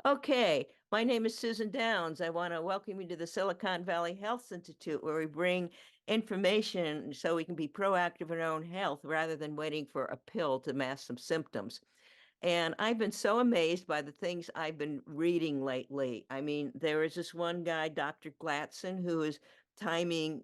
Okay, my name is Susan Downs. I want to welcome you to the Silicon Valley Health Institute, where we bring information so we can be proactive in our own health rather than waiting for a pill to mask some symptoms. And I've been so amazed by the things I've been reading lately. I mean, there is this one guy, Dr. Glatson, who is timing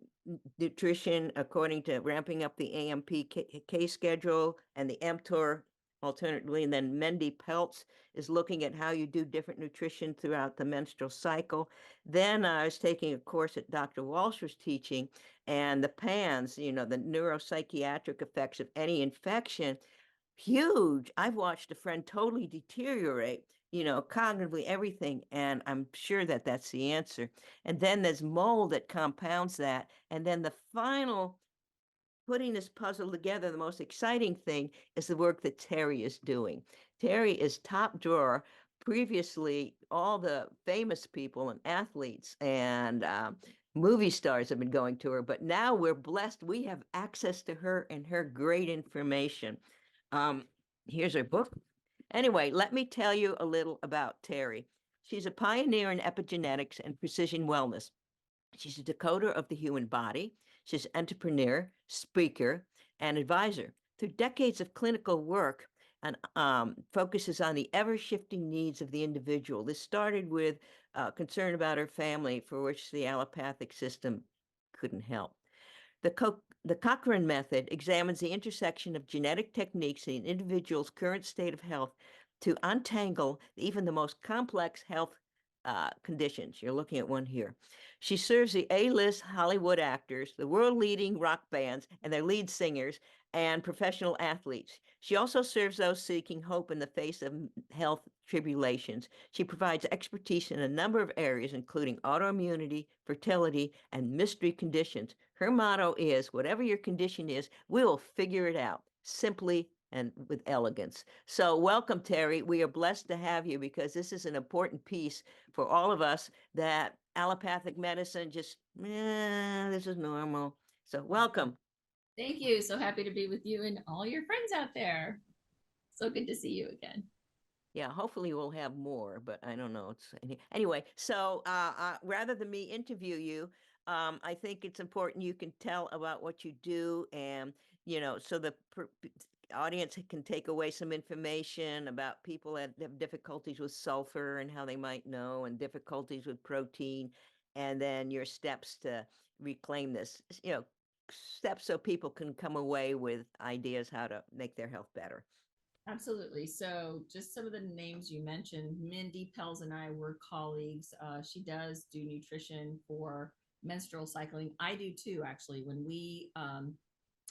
nutrition according to ramping up the AMPK schedule and the mTOR alternatively. And then Mendy Peltz is looking at how you do different nutrition throughout the menstrual cycle. Then I was taking a course that Dr. Walsh was teaching, and the PANS, the neuropsychiatric effects of any infection. Huge. I've watched a friend totally deteriorate, cognitively, everything, and I'm sure that that's the answer. And then there's mold that compounds that. And then the final putting this puzzle together, the most exciting thing is the work that Teri is doing. Teri is top drawer. Previously, all the famous people and athletes and movie stars have been going to her, but now we're blessed. We have access to her and her great information. Um, Here's her book. Anyway, let me tell you a little about Teri. She's a pioneer in epigenetics and precision wellness. She's a decoder of the human body. She's an entrepreneur, speaker, and advisor. Through decades of clinical work, and focuses on the ever-shifting needs of the individual. This started with concern about her family, for which the allopathic system couldn't help. The Cochrane method examines the intersection of genetic techniques in an individual's current state of health to untangle even the most complex health conditions. You're looking at one here. She serves the A-list Hollywood actors, the world-leading rock bands, and their lead singers, and professional athletes. She also serves those seeking hope in the face of health tribulations. She provides expertise in a number of areas, including autoimmunity, fertility, and mystery conditions. Her motto is, whatever your condition is, we will figure it out simply and with elegance. So welcome, Teri. We are blessed to have you because this is an important piece for all of us that allopathic medicine just, this is normal. So welcome. Thank you. So happy to be with you and all your friends out there. So good to see you again. Yeah, hopefully we'll have more, but I don't know. Anyway. So rather than me interview you, I think it's important you can tell about what you do, and so the audience can take away some information about people that have difficulties with sulfur and how they might know, and difficulties with protein, and then your steps to reclaim this. Steps so people can come away with ideas how to make their health better. Absolutely. So just some of the names you mentioned, Mindy Pels and I were colleagues. She does do nutrition for menstrual cycling. I do too, actually. When we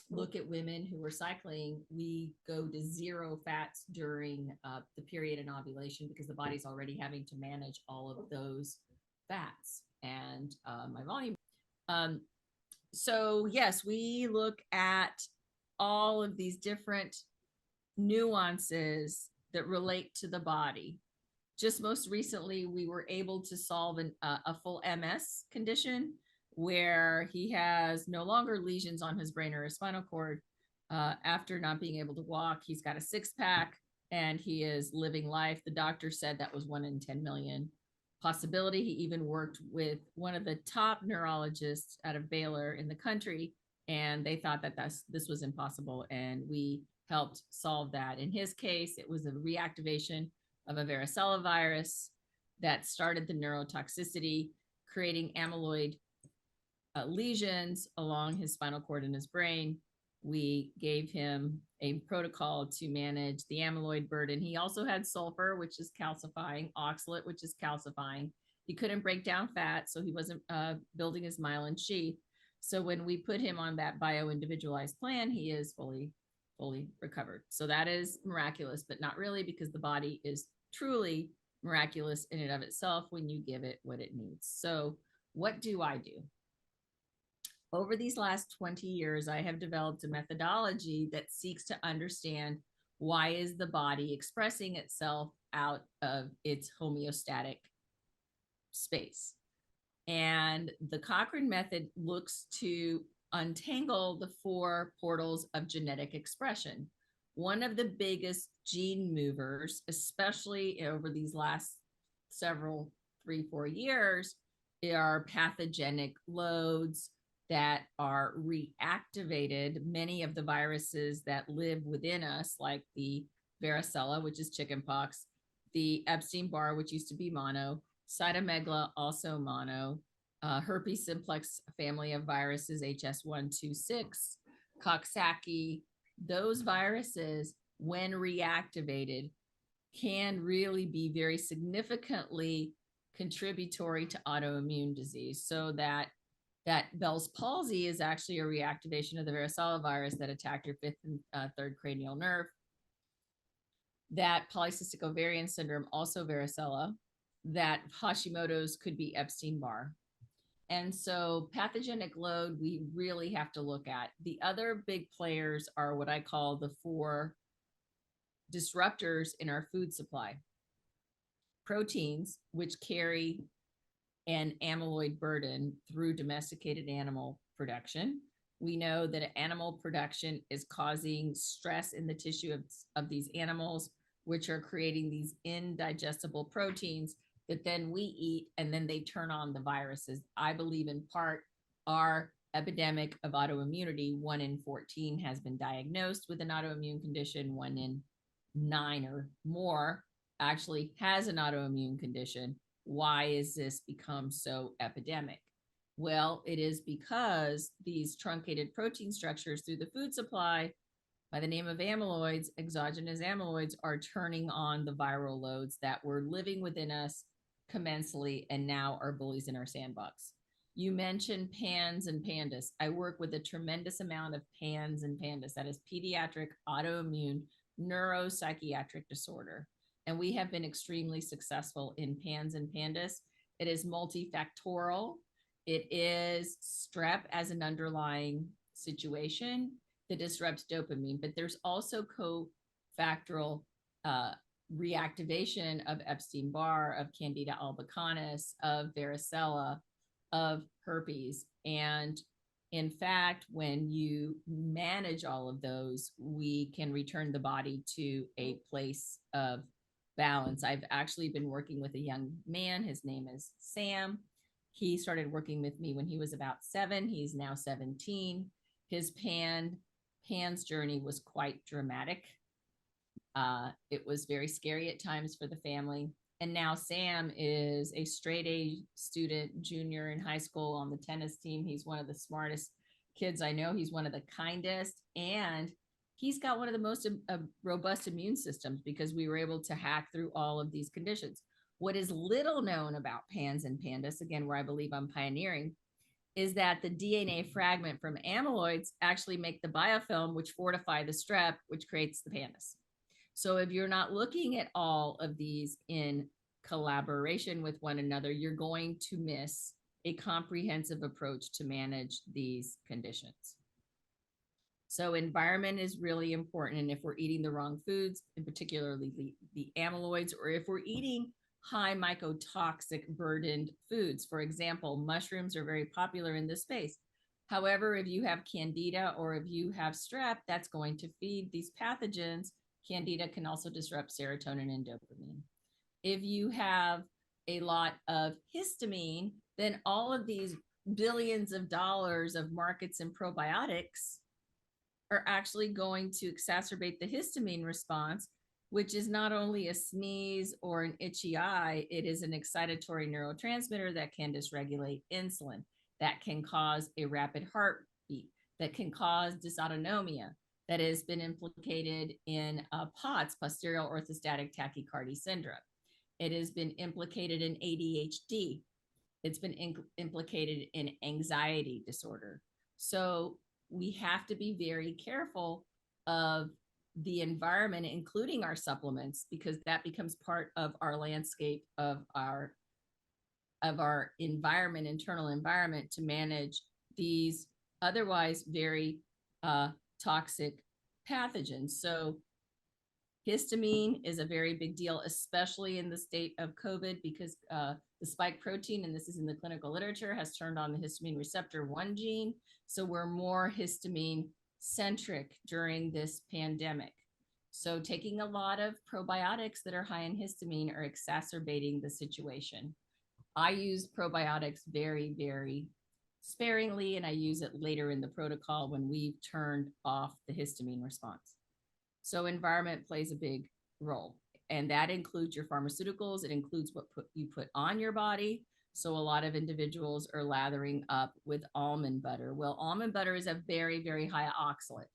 look at women who are cycling, we go to zero fats during the period and ovulation because the body's already having to manage all of those fats and my volume. So yes, we look at all of these different nuances that relate to the body. Just most recently, we were able to solve a full MS condition where he has no longer lesions on his brain or his spinal cord. After not being able to walk, he's got a six-pack and he is living life. The doctor said that was 1 in 10 million possibility. He even worked with one of the top neurologists out of Baylor in the country, and they thought that this was impossible, and we helped solve that. In his case, it was a reactivation of a varicella virus that started the neurotoxicity, creating amyloid lesions along his spinal cord and his brain. We gave him a protocol to manage the amyloid burden. He also had sulfur, which is calcifying, oxalate, which is calcifying. He couldn't break down fat, so he wasn't building his myelin sheath. So when we put him on that bio-individualized plan, he is fully recovered. So that is miraculous, but not really, because the body is truly miraculous in and of itself when you give it what it needs. So what do I do? Over these last 20 years, I have developed a methodology that seeks to understand why is the body expressing itself out of its homeostatic space. And the Cochrane method looks to untangle the 4 portals of genetic expression. One of the biggest gene movers, especially over these last several 3-4 years are pathogenic loads that are reactivated. Many of the viruses that live within us, like the varicella, which is chickenpox, the Epstein-Barr, which used to be mono, cytomegalo, also mono, herpes simplex family of viruses, HS126, Coxsackie, those viruses, when reactivated, can really be very significantly contributory to autoimmune disease. So that Bell's palsy is actually a reactivation of the varicella virus that attacked your fifth and third cranial nerve. That polycystic ovarian syndrome, also varicella. That Hashimoto's could be Epstein-Barr. And so pathogenic load, we really have to look at. The other big players are what I call the 4 disruptors in our food supply. Proteins, which carry an amyloid burden through domesticated animal production. We know that animal production is causing stress in the tissue of these animals, which are creating these indigestible proteins that then we eat, and then they turn on the viruses. I believe in part our epidemic of autoimmunity, 1 in 14 has been diagnosed with an autoimmune condition, 1 in 9 or more actually has an autoimmune condition. Why is this become so epidemic? Well, it is because these truncated protein structures through the food supply by the name of amyloids, exogenous amyloids, are turning on the viral loads that were living within us commensally and now are bullies in our sandbox. You mentioned PANS and PANDAS. I work with a tremendous amount of PANS and PANDAS. That is pediatric autoimmune neuropsychiatric disorder. And we have been extremely successful in PANS and PANDAS. It is multifactorial. It is strep as an underlying situation that disrupts dopamine, but there's also cofactorial reactivation of Epstein-Barr, of Candida albicans, of varicella, of herpes. And in fact, when you manage all of those, we can return the body to a place of balance. I've actually been working with a young man. His name is Sam. He started working with me when he was about 7. He's now 17. His PANS journey was quite dramatic. It was very scary at times for the family. And now Sam is a straight A student, junior in high school on the tennis team. He's one of the smartest kids I know. He's one of the kindest, and he's got one of the most robust immune systems because we were able to hack through all of these conditions. What is little known about PANS and PANDAS, again, where I believe I'm pioneering, is that the DNA fragment from amyloids actually make the biofilm, which fortify the strep, which creates the PANDAS. So if you're not looking at all of these in collaboration with one another, you're going to miss a comprehensive approach to manage these conditions. So environment is really important. And if we're eating the wrong foods, and particularly the amyloids, or if we're eating high mycotoxic burdened foods, for example, mushrooms are very popular in this space. However, if you have candida or if you have strep, that's going to feed these pathogens. Candida can also disrupt serotonin and dopamine. If you have a lot of histamine, then all of these billions of dollars of markets in probiotics are actually going to exacerbate the histamine response, which is not only a sneeze or an itchy eye, it is an excitatory neurotransmitter that can dysregulate insulin, that can cause a rapid heartbeat, that can cause dysautonomia, that has been implicated in POTS, posterior orthostatic tachycardia syndrome. It has been implicated in ADHD. It's been implicated in anxiety disorder. So we have to be very careful of the environment, including our supplements, because that becomes part of our landscape of our environment, internal environment, to manage these otherwise very toxic pathogens. So histamine is a very big deal, especially in the state of COVID, because the spike protein, and this is in the clinical literature, has turned on the histamine receptor 1 gene. So we're more histamine centric during this pandemic. So taking a lot of probiotics that are high in histamine are exacerbating the situation. I use probiotics very, very sparingly, and I use it later in the protocol when we've turned off the histamine response. So environment plays a big role, and that includes your pharmaceuticals. It includes what you put on your body. So a lot of individuals are lathering up with almond butter. Well, almond butter is a very, very high oxalate.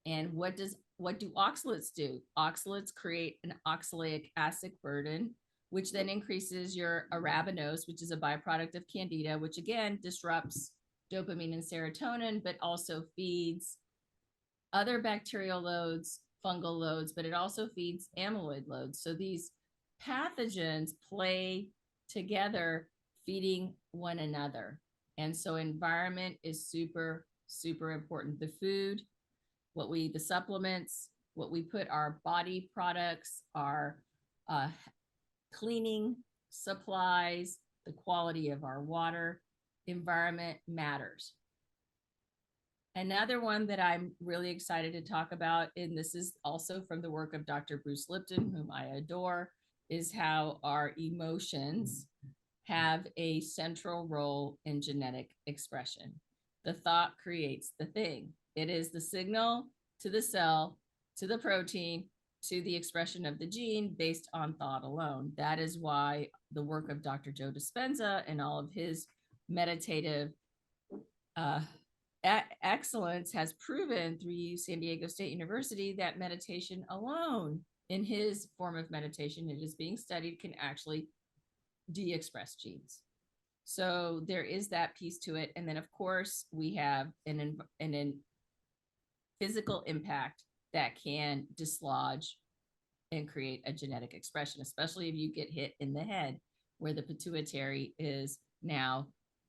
And what do oxalates do? Oxalates create an oxalic acid burden, which then increases your arabinose, which is a byproduct of candida, which again disrupts dopamine and serotonin, but also feeds other bacterial loads, fungal loads, but it also feeds amyloid loads. So these pathogens play together, feeding one another. And so environment is super, super important. The food, the supplements, what we put our body products, our cleaning supplies, the quality of our water, environment matters. Another one that I'm really excited to talk about, and this is also from the work of Dr. Bruce Lipton, whom I adore, is how our emotions have a central role in genetic expression. The thought creates the thing. It is the signal to the cell, to the protein, to the expression of the gene based on thought alone. That is why the work of Dr. Joe Dispenza and all of his meditative excellence has proven through San Diego State University that meditation alone, in his form of meditation, it is being studied, can actually de-express genes. So there is that piece to it. And then of course we have an physical impact that can dislodge and create a genetic expression, especially if you get hit in the head where the pituitary is now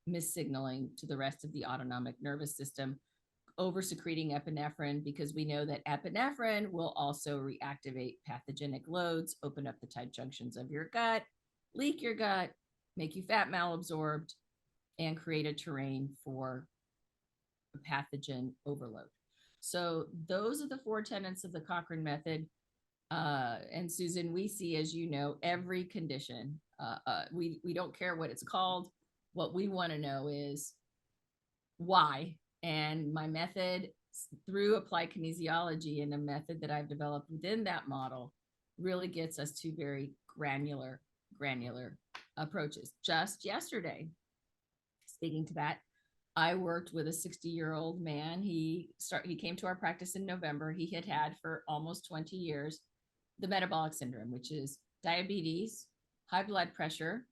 missignaling to the rest of the autonomic nervous system, over secreting epinephrine, because we know that epinephrine will also reactivate pathogenic loads, open up the tight junctions of your gut, leak your gut, make you fat malabsorbed, and create a terrain for pathogen overload. So those are the 4 tenets of the Cochrane method. And Susan, we see, as you know, every condition. We don't care what it's called. What we want to know is why. And my method, through applied kinesiology and a method that I've developed within that model, really gets us to very granular approaches. Just yesterday, speaking to that, I worked with a 60-year-old man. He came to our practice in November. He had for almost 20 years the metabolic syndrome, which is diabetes, high blood pressure,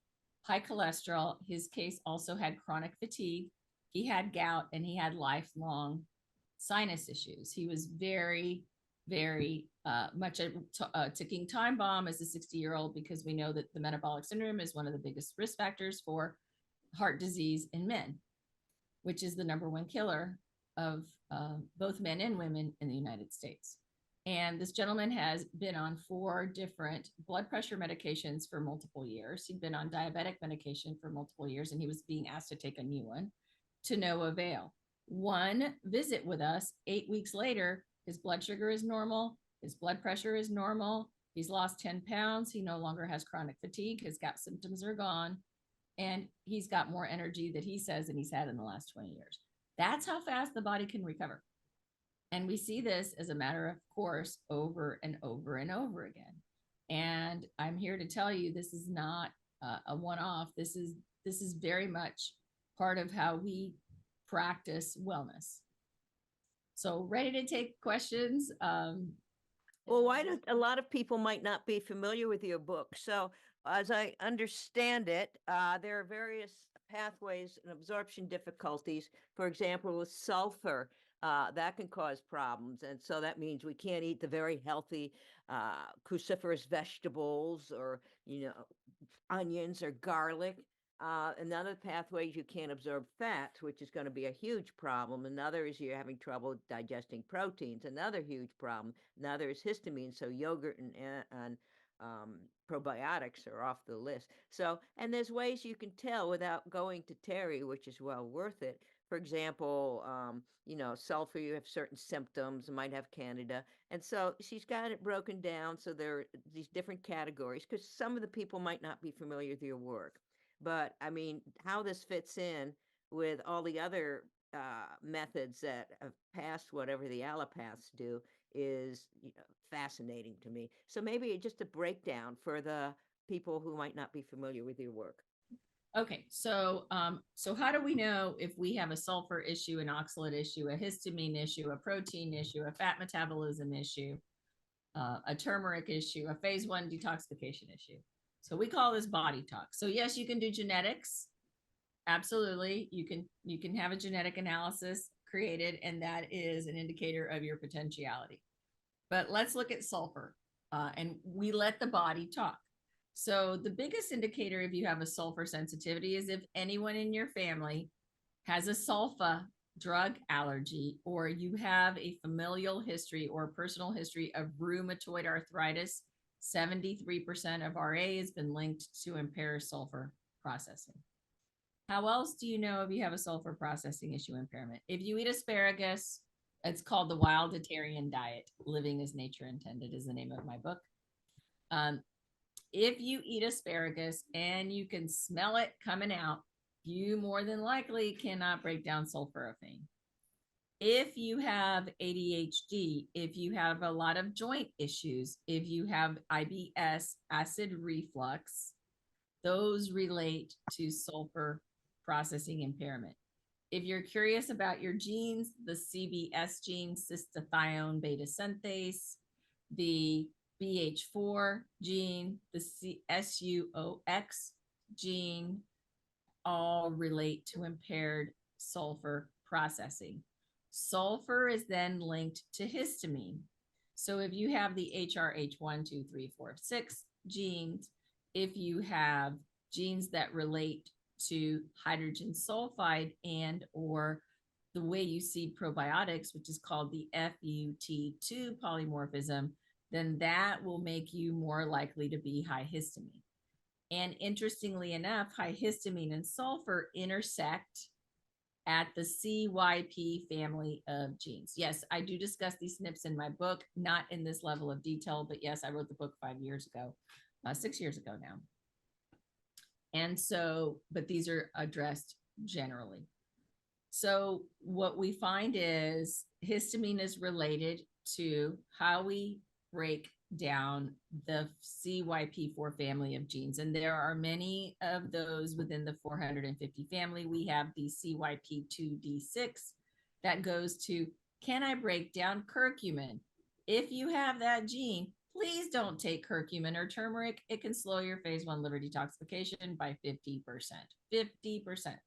high cholesterol. His case also had chronic fatigue. He had gout, and he had lifelong sinus issues. He was very, very much a ticking time bomb as a 60-year-old, because we know that the metabolic syndrome is one of the biggest risk factors for heart disease in men, which is the #1 killer of both men and women in the United States. And this gentleman has been on 4 different blood pressure medications for multiple years. He'd been on diabetic medication for multiple years, and he was being asked to take a new one, to no avail. One visit with us, 8 weeks later, his blood sugar is normal, his blood pressure is normal, he's lost 10 pounds, he no longer has chronic fatigue, his gout symptoms are gone, and he's got more energy that he says than he's had in the last 20 years. That's how fast the body can recover. And we see this as a matter of course over and over and over again. And I'm here to tell you, this is not a one-off. This is very much part of how we practice wellness. So ready to take questions? Well, why don't a lot of people might not be familiar with your book? So, as I understand it, there are various pathways and absorption difficulties. For example, with sulfur, that can cause problems, and so that means we can't eat the very healthy cruciferous vegetables, or onions or garlic. Another pathway is you can't absorb fats, which is going to be a huge problem. Another is you're having trouble digesting proteins. Another huge problem. Another is histamine. So yogurt and probiotics are off the list. So, and there's ways you can tell without going to Teri, which is well worth it. for example, sulfur, you have certain symptoms, might have candida. And so she's got it broken down. So there are these different categories because some of the people might not be familiar with your work. But I mean, how this fits in with all the other methods that have passed whatever the allopaths do is fascinating to me. So maybe just a breakdown for the people who might not be familiar with your work. Okay, so how do we know if we have a sulfur issue, an oxalate issue, a histamine issue, a protein issue, a fat metabolism issue, a turmeric issue, a phase 1 detoxification issue? So we call this body talk. So yes, you can do genetics. Absolutely, you can have a genetic analysis created, and that is an indicator of your potentiality. But let's look at sulfur, and we let the body talk. So the biggest indicator if you have a sulfur sensitivity is if anyone in your family has a sulfa drug allergy, or you have a familial history or personal history of rheumatoid arthritis. 73% of RA has been linked to impaired sulfur processing. How else do you know if you have a sulfur processing issue impairment? If you eat asparagus, it's called the wildatarian diet. Living as Nature Intended is the name of my book. If you eat asparagus and you can smell it coming out, you more than likely cannot break down sulforaphane. If you have ADHD, if you have a lot of joint issues, if you have IBS, acid reflux, those relate to sulfur processing impairment. If you're curious about your genes, the CBS gene, cystathione beta synthase, the BH4 gene, the SUOX gene, all relate to impaired sulfur processing. Sulfur is then linked to histamine. So if you have the HRH1, 2, 3, 4, 6 genes, if you have genes that relate to hydrogen sulfide and or the way you see probiotics, which is called the FUT2 polymorphism, then that will make you more likely to be high histamine. And interestingly enough, high histamine and sulfur intersect at the CYP family of genes. Yes, I do discuss these SNPs in my book, not in this level of detail, but yes, I wrote the book 5 years ago, 6 years ago now. And so, but these are addressed generally. So what we find is histamine is related to how we break down the CYP4 family of genes. And there are many of those within the 450 family. We have the CYP2D6 that goes to, can I break down curcumin? If you have that gene, please don't take curcumin or turmeric. It can slow your phase 1 liver detoxification by 50%. 50%.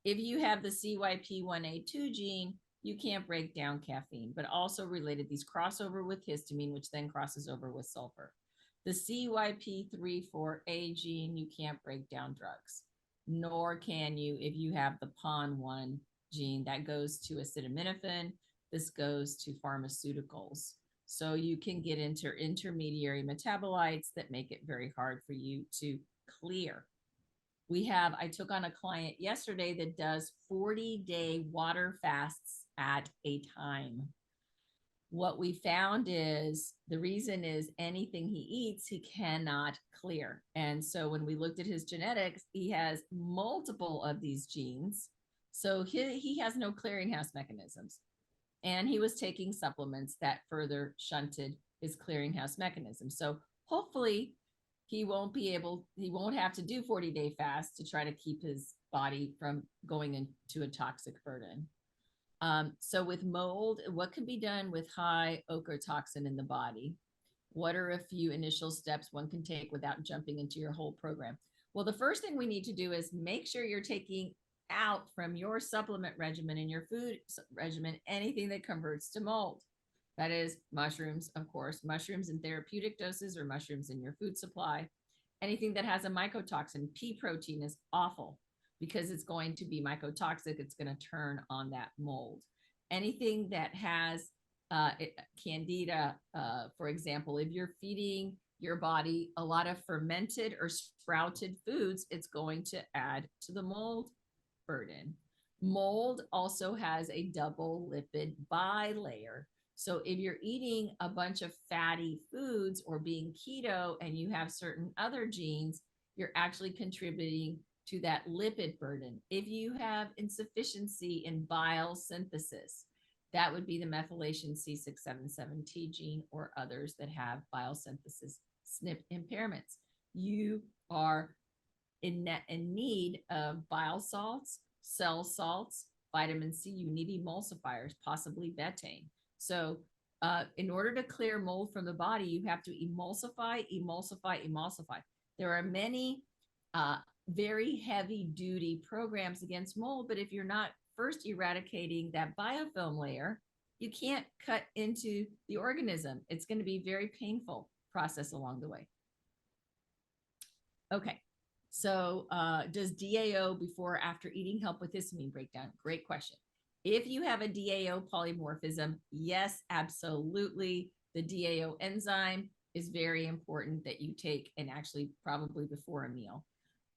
If you have the CYP1A2 gene, you can't break down caffeine, but also related, these crossover with histamine, which then crosses over with sulfur. The CYP34A gene, you can't break down drugs, nor can you if you have the PON1 gene that goes to acetaminophen. This goes to pharmaceuticals. So you can get into intermediary metabolites that make it very hard for you to clear. I took on a client yesterday that does 40-day water fasts at a time. What we found is the reason is anything he eats, he cannot clear. And so when we looked at his genetics, he has multiple of these genes. So he has no clearinghouse mechanisms. And he was taking supplements that further shunted his clearinghouse mechanism. So hopefully he won't have to do 40-day fast to try to keep his body from going into a toxic burden. So with mold, what can be done with high ochratoxin in the body? What are a few initial steps one can take without jumping into your whole program? Well, the first thing we need to do is make sure you're taking out from your supplement regimen and your food regimen anything that converts to mold. That is mushrooms, of course, mushrooms in therapeutic doses or mushrooms in your food supply. Anything that has a mycotoxin, pea protein is awful because it's going to be mycotoxic. It's going to turn on that mold. Anything that has candida, for example, if you're feeding your body a lot of fermented or sprouted foods, it's going to add to the mold burden. Mold also has a double lipid bilayer. So if you're eating a bunch of fatty foods or being keto and you have certain other genes, you're actually contributing to that lipid burden. If you have insufficiency in bile synthesis, that would be the methylation C677T gene or others that have bile synthesis SNP impairments. You are in need of bile salts, cell salts, vitamin C. You need emulsifiers, possibly betaine. So in order to clear mold from the body, you have to emulsify, emulsify, emulsify. There are many very heavy duty programs against mold, but if you're not first eradicating that biofilm layer, you can't cut into the organism. It's going to be a very painful process along the way. Okay. So does DAO before or after eating help with histamine breakdown? Great question. If you have a DAO polymorphism, yes, absolutely. The DAO enzyme is very important that you take, and actually probably before a meal.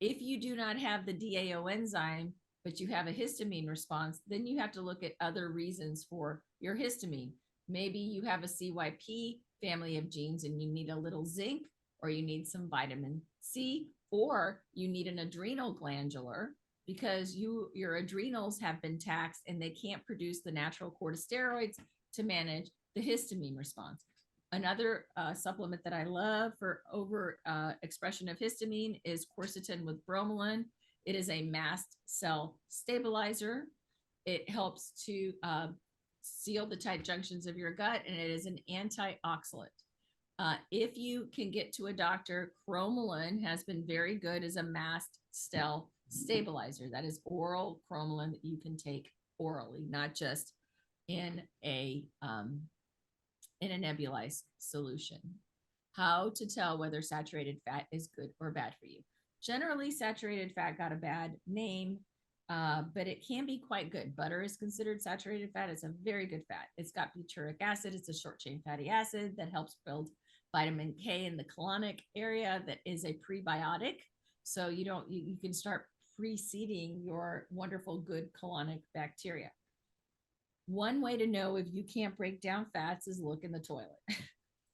If you do not have the DAO enzyme, but you have a histamine response, then you have to look at other reasons for your histamine. Maybe you have a CYP family of genes and you need a little zinc, or you need some vitamin C, or you need an adrenal glandular because your adrenals have been taxed and they can't produce the natural corticosteroids to manage the histamine response. Another supplement that I love for over expression of histamine is quercetin with bromelain. It is a mast cell stabilizer. It helps to seal the tight junctions of your gut, and it is an antioxidant. If you can get to a doctor, cromolyn has been very good as a mast cell stabilizer. That is oral cromolyn that you can take orally, not just in a nebulized solution. How to tell whether saturated fat is good or bad for you? Generally, saturated fat got a bad name, but it can be quite good. Butter is considered saturated fat. It's a very good fat. It's got butyric acid. It's a short chain fatty acid that helps build vitamin K in the colonic area. That is a prebiotic. So you can start preceding your wonderful good colonic bacteria. One way to know if you can't break down fats is look in the toilet.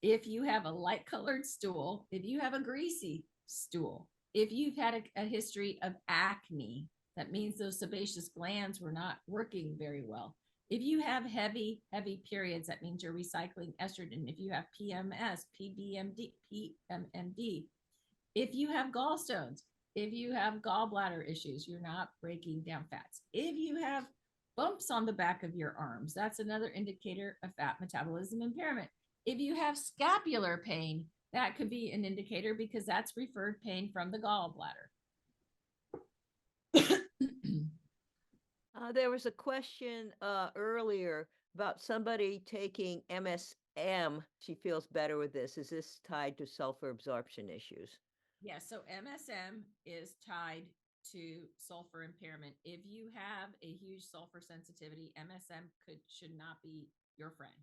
If you have a light colored stool, if you have a greasy stool, if you've had a history of acne, that means those sebaceous glands were not working very well. If you have heavy periods, that means you're recycling estrogen. If you have PMS, PMMD, if you have gallstones, if you have gallbladder issues, you're not breaking down fats. If you have bumps on the back of your arms, that's another indicator of fat metabolism impairment. If you have scapular pain, that could be an indicator because that's referred pain from the gallbladder. There was a question earlier about somebody taking MSM. She feels better with this. Is this tied to sulfur absorption issues? Yeah, so MSM is tied to sulfur impairment. If you have a huge sulfur sensitivity, MSM should not be your friend.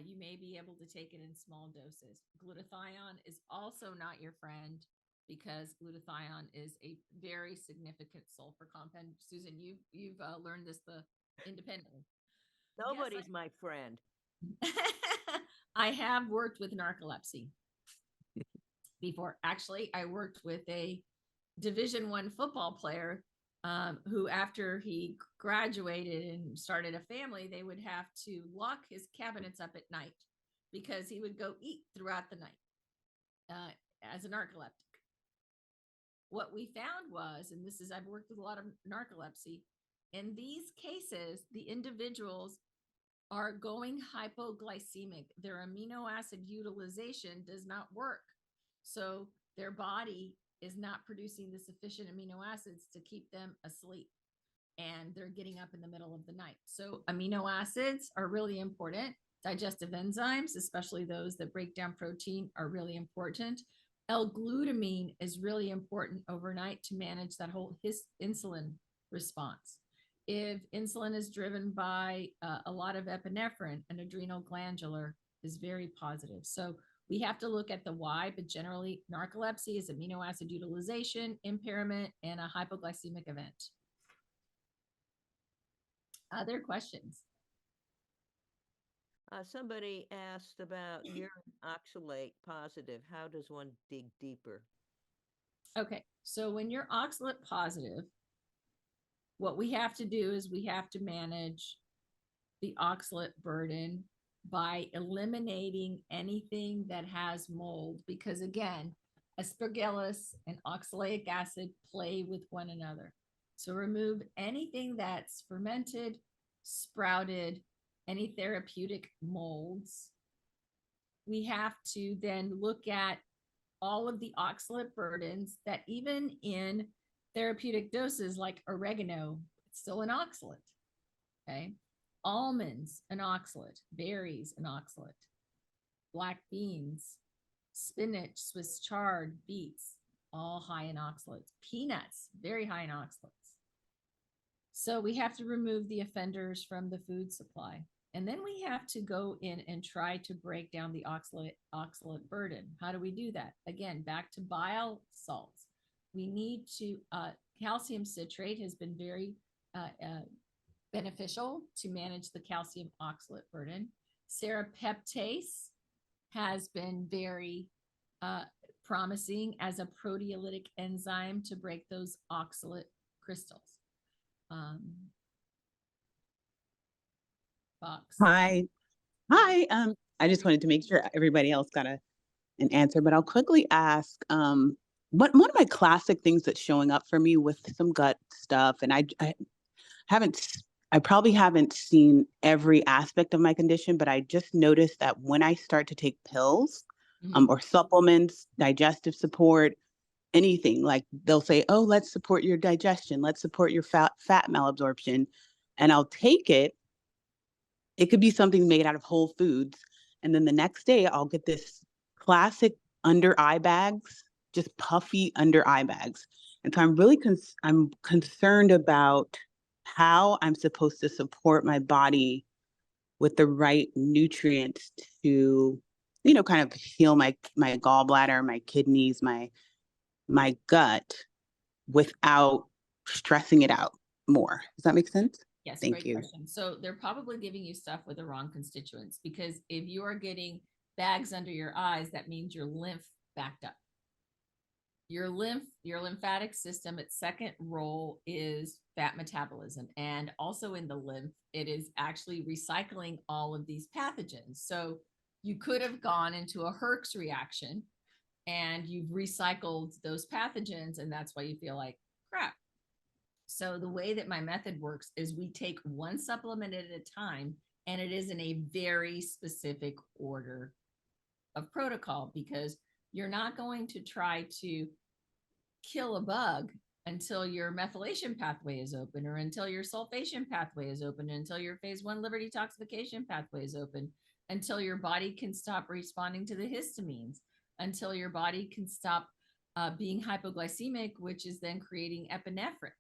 You may be able to take it in small doses. Glutathione is also not your friend because glutathione is a very significant sulfur compound. Susan, you've learned this independently. Nobody's yes, my friend. I have worked with narcolepsy before. Actually, I worked with a Division I football player who, after he graduated and started a family, they would have to lock his cabinets up at night because he would go eat throughout the night as a narcoleptic. What we found was, and this is, I've worked with a lot of narcolepsy, in these cases, the individuals are going hypoglycemic. Their amino acid utilization does not work. So their body is not producing the sufficient amino acids to keep them asleep. And they're getting up in the middle of the night. So amino acids are really important. Digestive enzymes, especially those that break down protein, are really important. L-glutamine is really important overnight to manage that whole insulin response. If insulin is driven by a lot of epinephrine, an adrenal glandular is very positive. So we have to look at the why, but generally narcolepsy is amino acid utilization, impairment, and a hypoglycemic event. Other questions? Somebody asked about urine oxalate positive. How does one dig deeper? Okay, so when you're oxalate positive, what we have to do is we have to manage the oxalate burden by eliminating anything that has mold, because again, aspergillus and oxalic acid play with one another. So remove anything that's fermented, sprouted, any therapeutic molds. We have to then look at all of the oxalate burdens that even in therapeutic doses like oregano, it's still an oxalate. Okay. Almonds, an oxalate. Berries, an oxalate. Black beans, spinach, Swiss chard, beets, all high in oxalates. Peanuts, very high in oxalates. So we have to remove the offenders from the food supply. And then we have to go in and try to break down the oxalate burden. How do we do that? Again, back to bile salts. We need to, calcium citrate has been very beneficial to manage the calcium oxalate burden. Serrapeptase has been very promising as a proteolytic enzyme to break those oxalate crystals. Box. Hi. Hi. I just wanted to make sure everybody else got an answer, but I'll quickly ask, one of my classic things that's showing up for me with some gut stuff, and I probably haven't seen every aspect of my condition, but I just noticed that when I start to take pills, or supplements, digestive support, anything, like they'll say, oh, let's support your digestion, let's support your fat malabsorption, and I'll take it. It could be something made out of whole foods. And then the next day I'll get this classic under eye bags, just puffy under eye bags. And so I'm really I'm concerned about how I'm supposed to support my body with the right nutrients to, kind of heal my gallbladder, my kidneys, my gut without stressing it out more. Does that make sense? Yes, Thank great you. question. So they're probably giving you stuff with the wrong constituents, because if you are getting bags under your eyes, that means your lymph backed up. Your lymphatic system, its second role is fat metabolism. And also in the lymph, it is actually recycling all of these pathogens. So you could have gone into a Herx reaction and you've recycled those pathogens, and that's why you feel like crap. So the way that my method works is we take one supplement at a time, and it is in a very specific order of protocol, because you're not going to try to kill a bug until your methylation pathway is open, or until your sulfation pathway is open, until your phase 1 liver detoxification pathway is open, until your body can stop responding to the histamines, until your body can stop being hypoglycemic, which is then creating epinephrine.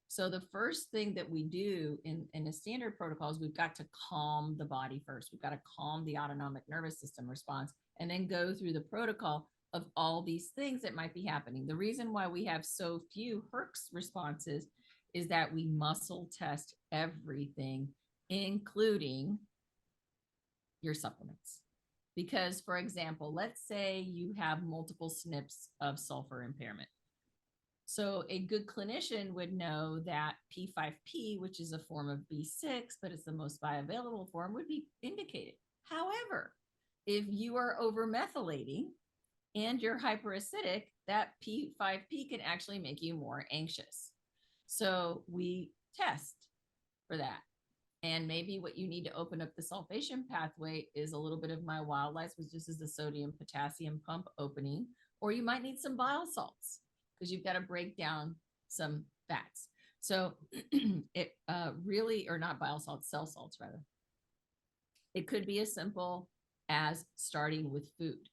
So the first thing that we do in a standard protocol is we've got to calm the body first. We've got to calm the autonomic nervous system response, and then go through the protocol of all these things that might be happening. The reason why we have so few Herx responses is that we muscle test everything, including your supplements. Because, for example, let's say you have multiple SNPs of sulfur impairment. So a good clinician would know that P5P, which is a form of B6, but it's the most bioavailable form, would be indicated. However, if you are overmethylating and you're hyperacidic, that P5P can actually make you more anxious. So we test for that. And maybe what you need to open up the sulfation pathway is a little bit of my wildlife, which just is the sodium potassium pump opening, or you might need some bile salts, because you've got to break down some fats. So it really, or not bile salts, cell salts rather. It could be as simple as starting with food.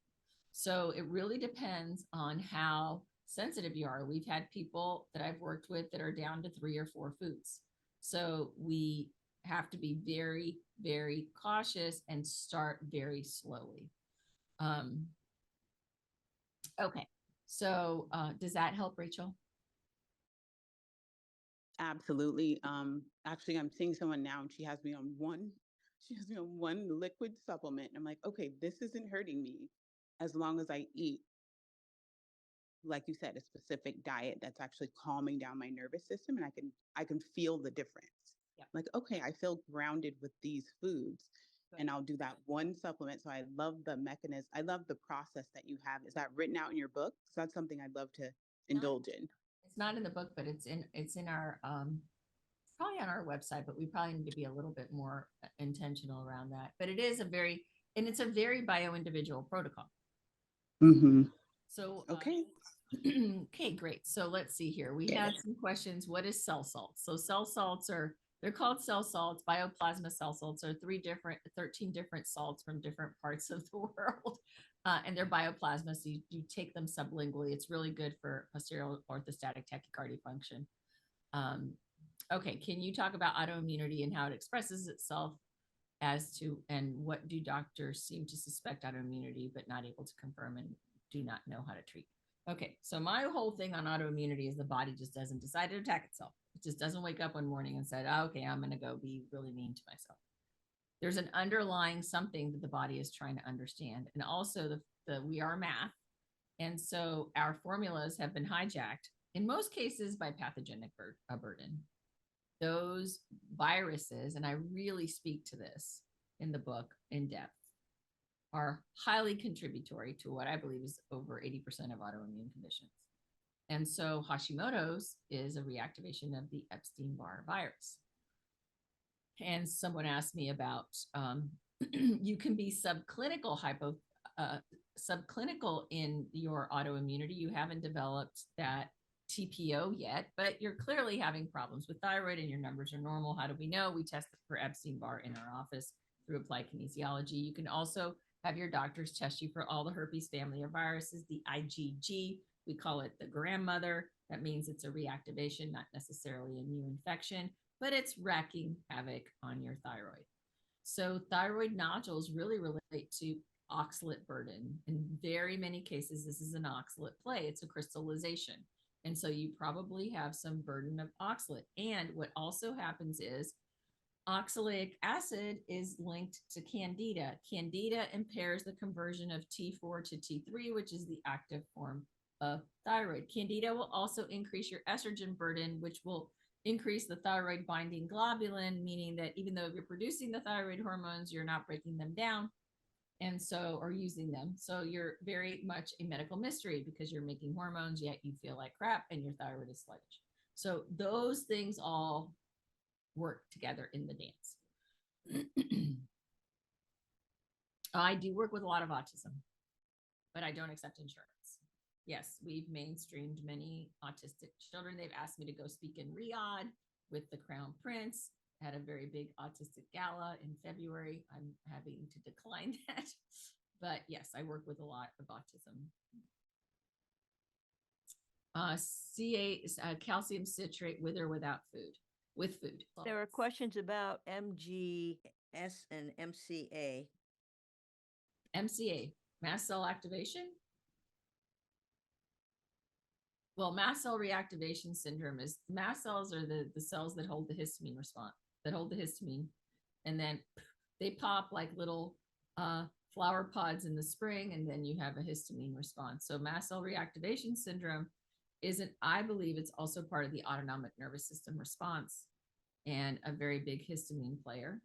So it really depends on how sensitive you are. We've had people that I've worked with that are down to 3 or 4 foods. So we have to be very, very cautious and start very slowly. Okay. So does that help, Rachel? Absolutely. Actually, I'm seeing someone now and she has me on one liquid supplement. I'm like, okay, this isn't hurting me as long as I eat, like you said, a specific diet that's actually calming down my nervous system, and I can feel the difference. Yep. Like, okay, I feel grounded with these foods. Good. And I'll do that one supplement. So I love the mechanism. I love the process that you have. Is that written out in your book? So that's something I'd love to indulge in. It's not in the book, but it's in our probably on our website, but we probably need to be a little bit more intentional around that. But it is it's a very bio-individual protocol. Mm-hmm. So Okay. okay, great. So let's see here. We had some questions. What is cell salts? So cell salts they're called cell salts. Bioplasma cell salts are 13 different salts from different parts of the world. And they're bioplasma. So you take them sublingually. It's really good for posterior orthostatic tachycardia function. Okay, can you talk about autoimmunity and how it expresses itself and what do doctors seem to suspect autoimmunity but not able to confirm and do not know how to treat? Okay, so my whole thing on autoimmunity is the body just doesn't decide to attack itself. It just doesn't wake up one morning and said, oh, okay, I'm going to go be really mean to myself. There's an underlying something that the body is trying to understand. And also we are math. And so our formulas have been hijacked in most cases by pathogenic burden. Those viruses, and I really speak to this in the book in depth, are highly contributory to what I believe is over 80% of autoimmune conditions. And so Hashimoto's is a reactivation of the Epstein-Barr virus. And someone asked me about, you can be subclinical in your autoimmunity. You haven't developed that TPO yet, but you're clearly having problems with thyroid and your numbers are normal. How do we know? We test for Epstein-Barr in our office through applied kinesiology. You can also have your doctors test you for all the herpes family of viruses, the IgG. We call it the grandmother. That means it's a reactivation, not necessarily a new infection, but it's wreaking havoc on your thyroid. So thyroid nodules really relate to oxalate burden. In very many cases, this is an oxalate play. It's a crystallization. And so you probably have some burden of oxalate. And what also happens is oxalic acid is linked to candida. Candida impairs the conversion of T4 to T3, which is the active form of thyroid. Candida will also increase your estrogen burden, which will increase the thyroid binding globulin, meaning that even though you're producing the thyroid hormones, you're not breaking them down or using them. So you're very much a medical mystery because you're making hormones, yet you feel like crap and your thyroid is sluggish. So those things all work together in the dance. I do work with a lot of autism, but I don't accept insurance. Yes, we've mainstreamed many autistic children. They've asked me to go speak in Riyadh with the Crown Prince. Had a very big autistic gala in February. I'm having to decline that. But yes, I work with a lot of autism. Calcium citrate with or without food? With food. There are questions about MGS and MCA. MCA, mast cell activation. Well, mast cell reactivation syndrome is mast cells are the cells that hold the histamine response, and then they pop like little flower pods in the spring, and then you have a histamine response. So mast cell reactivation syndrome I believe it's also part of the autonomic nervous system response and a very big histamine player.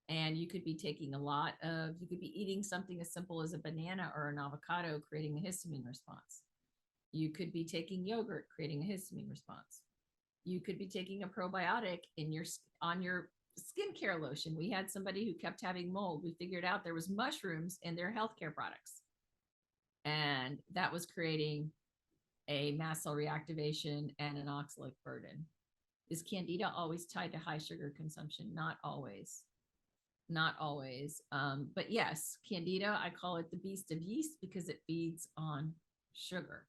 And you could be taking you could be eating something as simple as a banana or an avocado, creating a histamine response. You could be taking yogurt, creating a histamine response. You could be taking a probiotic on your skincare lotion. We had somebody who kept having mold. We figured out there was mushrooms in their healthcare products. And that was creating a mast cell reactivation and an oxalic burden. Is candida always tied to high sugar consumption? Not always. Not always. But yes, candida, I call it the beast of yeast because it feeds on sugar.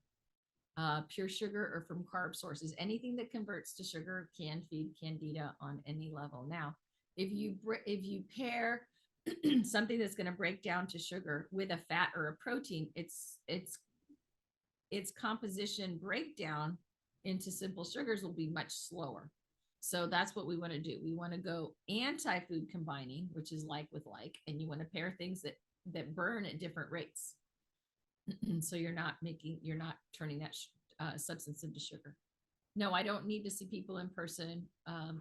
Pure sugar or from carb sources. Anything that converts to sugar can feed candida on any level. Now, if you pair something that's going to break down to sugar with a fat or a protein, its composition breakdown into simple sugars will be much slower. So that's what we want to do. We want to go anti-food combining, which is like with like, and you want to pair things that burn at different rates. So you're not turning that substance into sugar. No, I don't need to see people in person.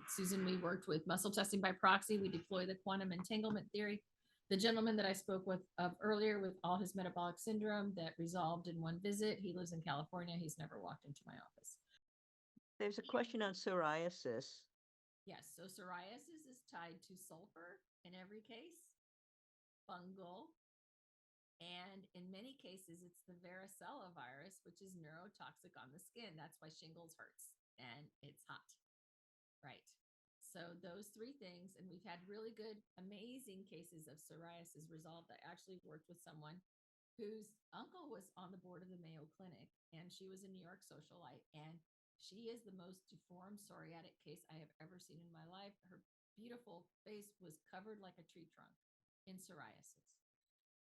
Susan, we worked with muscle testing by proxy. We deploy the quantum entanglement theory. The gentleman that I spoke with earlier with all his metabolic syndrome that resolved in one visit, he lives in California. He's never walked into my office. There's a question on psoriasis. Yes, so psoriasis is tied to sulfur in every case, fungal, and in many cases, it's the varicella virus, which is neurotoxic on the skin. That's why shingles hurts and it's hot, right? So those three things, and we've had really good, amazing cases of psoriasis resolved. I actually worked with someone whose uncle was on the board of the Mayo Clinic, and she was a New York socialite, and she is the most deformed psoriatic case I have ever seen in my life. Her beautiful face was covered like a tree trunk in psoriasis.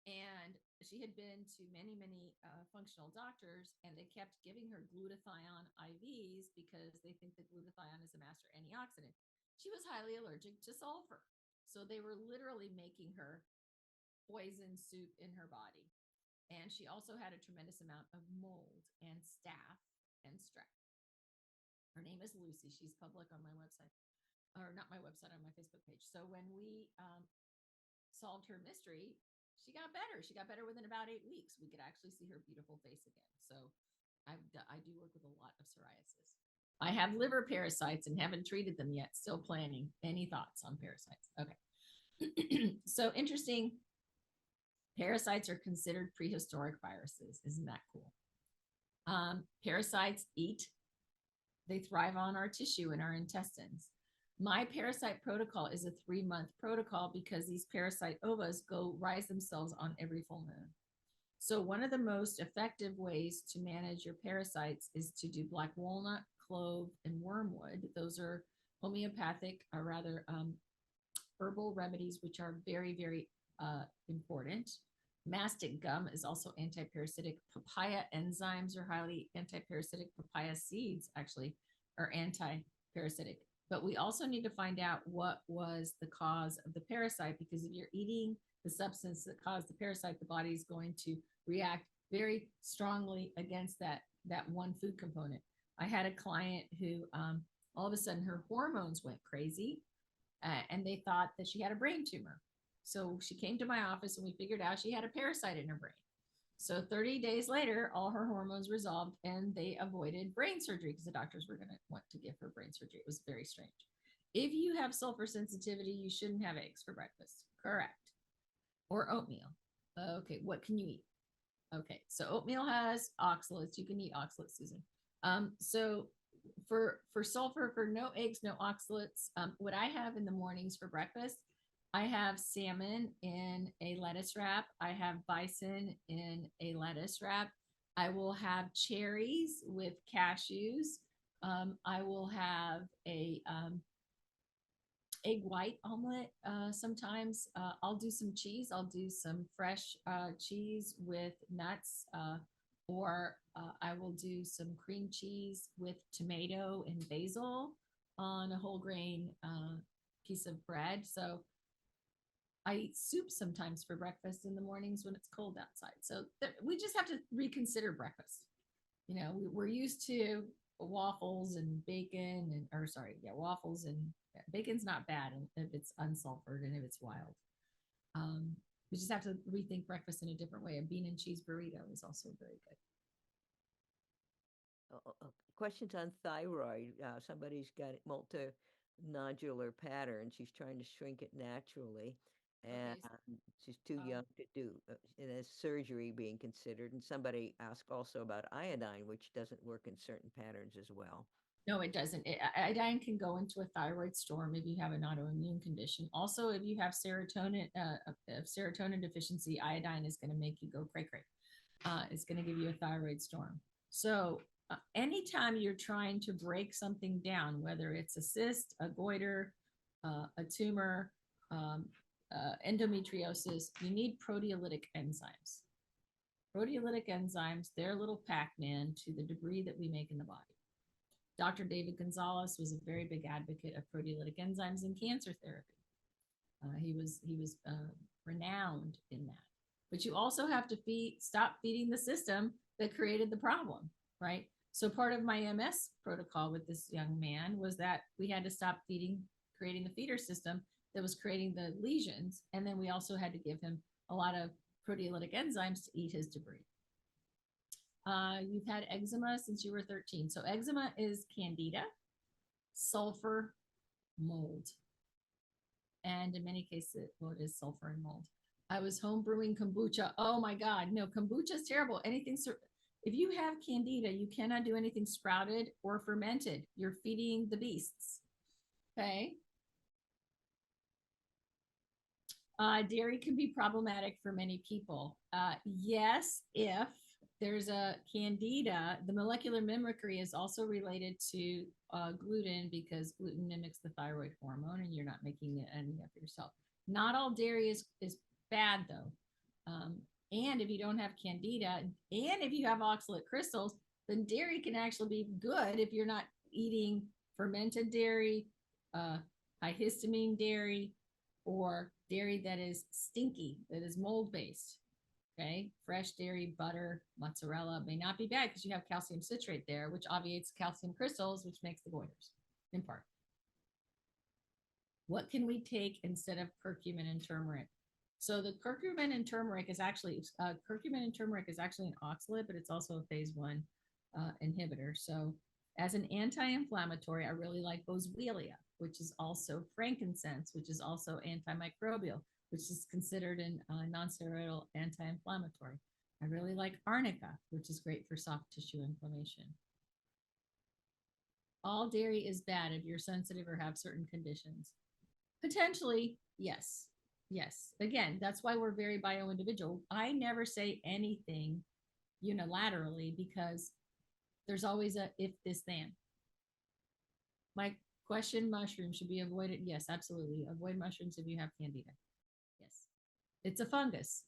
And she had been to many, many functional doctors, and they kept giving her glutathione IVs because they think that glutathione is a master antioxidant. She was highly allergic to sulfur. So they were literally making her poison soup in her body. And she also had a tremendous amount of mold and staph and strep. Her name is Lucy. She's public on my website, or not my website, on my Facebook page. So when we solved her mystery, she got better. She got better within about 8 weeks. We could actually see her beautiful face again. So I do work with a lot of psoriasis. I have liver parasites and haven't treated them yet. Still planning. Any thoughts on parasites? Okay. So interesting. Parasites are considered prehistoric viruses. Isn't that cool? Parasites eat. They thrive on our tissue and our intestines. My parasite protocol is a 3-month protocol because these parasite ovas rise themselves on every full moon. So one of the most effective ways to manage your parasites is to do black walnut, clove, and wormwood. Those are homeopathic, or rather herbal remedies, which are very, very important. Mastic gum is also antiparasitic. Papaya enzymes are highly antiparasitic. Papaya seeds actually are antiparasitic. But we also need to find out what was the cause of the parasite, because if you're eating the substance that caused the parasite, the body is going to react very strongly against that one food component. I had a client who all of a sudden her hormones went crazy and they thought that she had a brain tumor. So she came to my office and we figured out she had a parasite in her brain. So 30 days later, all her hormones resolved and they avoided brain surgery because the doctors were going to want to give her brain surgery. It was very strange. If you have sulfur sensitivity, you shouldn't have eggs for breakfast. Correct. Or oatmeal. Okay, what can you eat? Okay, so oatmeal has oxalates. You can eat oxalates, Susan. So for sulfur, for no eggs, no oxalates, what I have in the mornings for breakfast, I have salmon in a lettuce wrap. I have bison in a lettuce wrap. I will have cherries with cashews. I will have a egg white omelet. Sometimes I'll do some cheese. I'll do some fresh cheese with nuts, or I will do some cream cheese with tomato and basil on a whole grain piece of bread. So I eat soup sometimes for breakfast in the mornings when it's cold outside. So we just have to reconsider breakfast. You know, we're used to waffles and bacon waffles and bacon's not bad if it's unsulfured and if it's wild. We just have to rethink breakfast in a different way. A bean and cheese burrito is also very good. Questions on thyroid. Somebody's got multinodular pattern. She's trying to shrink it naturally. And she's too young to do, and there's surgery being considered. And somebody asked also about iodine, which doesn't work in certain patterns as well. No, it doesn't. Iodine can go into a thyroid storm if you have an autoimmune condition. Also, if you have serotonin deficiency, iodine is going to make you go cray cray. It's going to give you a thyroid storm. So anytime you're trying to break something down, whether it's a cyst, a goiter, a tumor, endometriosis, you need proteolytic enzymes. Proteolytic enzymes, they're little Pac-Man to the debris that we make in the body. Dr. David Gonzalez was a very big advocate of proteolytic enzymes in cancer therapy. He was renowned in that. But you also have to stop feeding the system that created the problem, right? So part of my MS protocol with this young man was that we had to stop creating the feeder system that was creating the lesions. And then we also had to give him a lot of proteolytic enzymes to eat his debris. You've had eczema since you were 13. So eczema is candida, sulfur, mold. And in many cases, well, it is sulfur and mold. I was home brewing kombucha. Oh my God, no, kombucha is terrible. If you have candida, you cannot do anything sprouted or fermented. You're feeding the beasts. Okay. Dairy can be problematic for many people. Yes, if there's a candida, the molecular mimicry is also related to gluten, because gluten mimics the thyroid hormone and you're not making any of yourself. Not all dairy is bad though. And if you don't have candida, and if you have oxalate crystals, then dairy can actually be good if you're not eating fermented dairy, high histamine dairy, or dairy that is stinky, that is mold based. Okay, fresh dairy, butter, mozzarella may not be bad because you have calcium citrate there, which obviates calcium crystals, which makes the goiters in part. What can we take instead of curcumin and turmeric? So the curcumin and turmeric is actually an oxalate, but it's also a phase 1 inhibitor. So as an anti-inflammatory, I really like boswellia, which is also frankincense, which is also antimicrobial, which is considered a non-steroidal anti-inflammatory. I really like arnica, which is great for soft tissue inflammation. All dairy is bad if you're sensitive or have certain conditions. Potentially, yes. Yes. Again, that's why we're very bio-individual. I never say anything unilaterally because there's always a if, this, then. My question, mushrooms should be avoided. Yes, absolutely. Avoid mushrooms if you have candida. Yes. It's a fungus.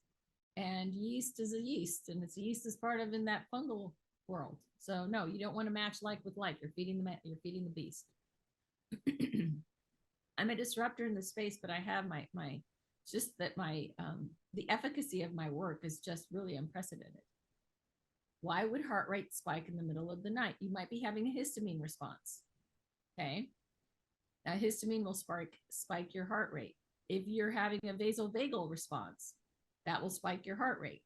And yeast is a yeast. And it's a yeast is part of in that fungal world. So no, you don't want to match like with like. You're feeding the beast. I'm a disruptor in the space, but I have the efficacy of my work is just really unprecedented. Why would heart rate spike in the middle of the night? You might be having a histamine response. Okay. Now histamine will spike your heart rate. If you're having a vasovagal response, that will spike your heart rate.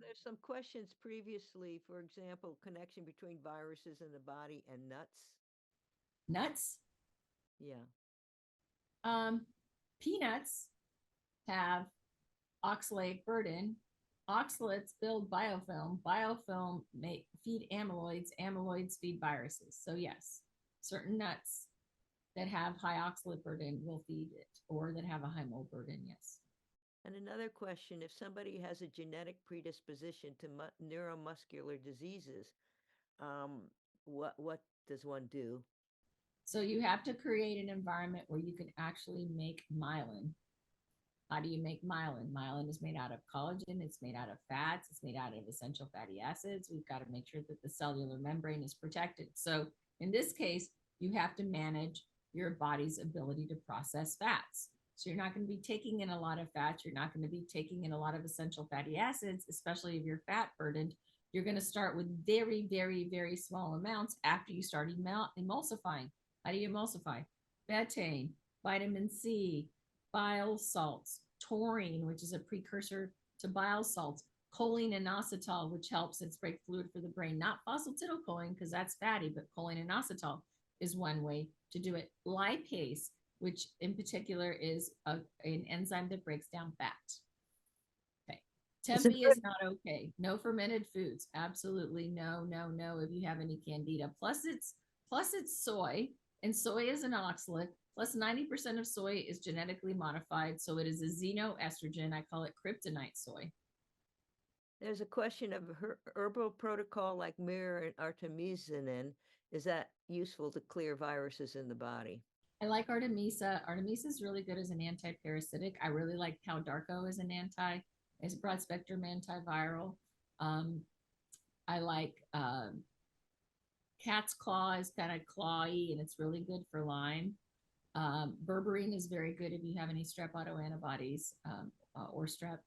There's some questions previously, for example, connection between viruses in the body and nuts. Nuts? Yeah. Peanuts have oxalate burden. Oxalates build biofilm. Biofilm feed amyloids. Amyloids feed viruses. So yes, certain nuts that have high oxalate burden will feed it, or that have a high mold burden, yes. And another question, if somebody has a genetic predisposition to neuromuscular diseases, what does one do? So you have to create an environment where you can actually make myelin. How do you make myelin? Myelin is made out of collagen. It's made out of fats. It's made out of essential fatty acids. We've got to make sure that the cellular membrane is protected. So in this case, you have to manage your body's ability to process fats. So you're not going to be taking in a lot of fats. You're not going to be taking in a lot of essential fatty acids, especially if you're fat burdened. You're going to start with very, very, very small amounts after you start emulsifying. How do you emulsify? Betaine, vitamin C, bile salts, taurine, which is a precursor to bile salts, choline and inositol, which helps it break fluid for the brain. Not phosphatidylcholine, because that's fatty, but choline and inositol is one way to do it. Lipase, which in particular is an enzyme that breaks down fat. Okay. Tempeh is not okay. No fermented foods. Absolutely no, no, no. If you have any candida, plus it's soy, and soy is an oxalate. Plus 90% of soy is genetically modified, so it is a xenoestrogen. I call it kryptonite soy. There's a question of herbal protocol like myrrh and artemisinin. Is that useful to clear viruses in the body? I like Artemisa. Artemisa is really good as an anti-parasitic. I really like Palo d'Arco as as a broad spectrum antiviral. I like Cat's claw is kind of clawy and it's really good for Lyme. Berberine is very good if you have any strep autoantibodies or strep.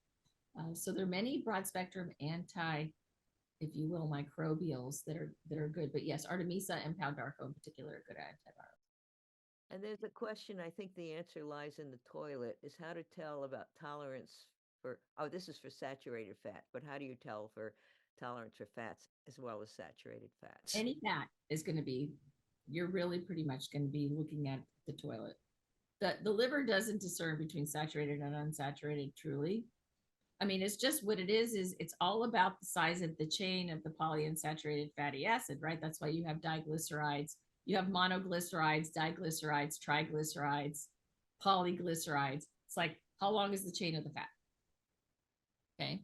So there are many broad spectrum anti, if you will, microbials that are good. But yes, Artemisa and Pau d'Arco in particular are good antivirals. And there's a question, I think the answer lies in the toilet, is how to tell about tolerance for, oh, this is for saturated fat, but how do you tell for tolerance for fats as well as saturated fats? Any fat is going to be, you're really pretty much going to be looking at the toilet. The liver doesn't discern between saturated and unsaturated truly. I mean, it's just what it is it's all about the size of the chain of the polyunsaturated fatty acid, right? That's why you have diglycerides, you have monoglycerides, diglycerides, triglycerides, polyglycerides. It's like, how long is the chain of the fat? Okay.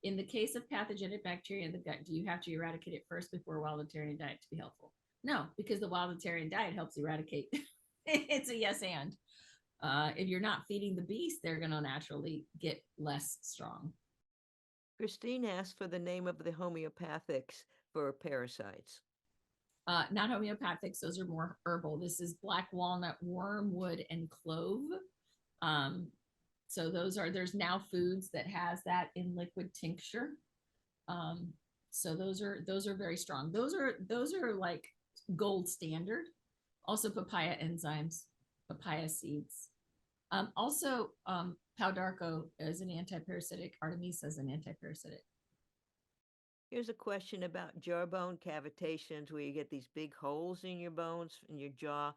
In the case of pathogenic bacteria in the gut, do you have to eradicate it first before a wildatarian diet to be helpful? No, because the wildatarian diet helps eradicate. It's a yes and. If you're not feeding the beast, they're going to naturally get less strong. Christine asked for the name of the homeopathics for parasites. Not homeopathics, those are more herbal. This is black walnut, wormwood, and clove. So there's now foods that has that in liquid tincture. So those are very strong. Those are like gold standard. Also papaya enzymes, papaya seeds. Also, Pau d'Arco is an antiparasitic. Artemisa is an antiparasitic. Here's a question about jawbone cavitations, where you get these big holes in your bones, in your jaw,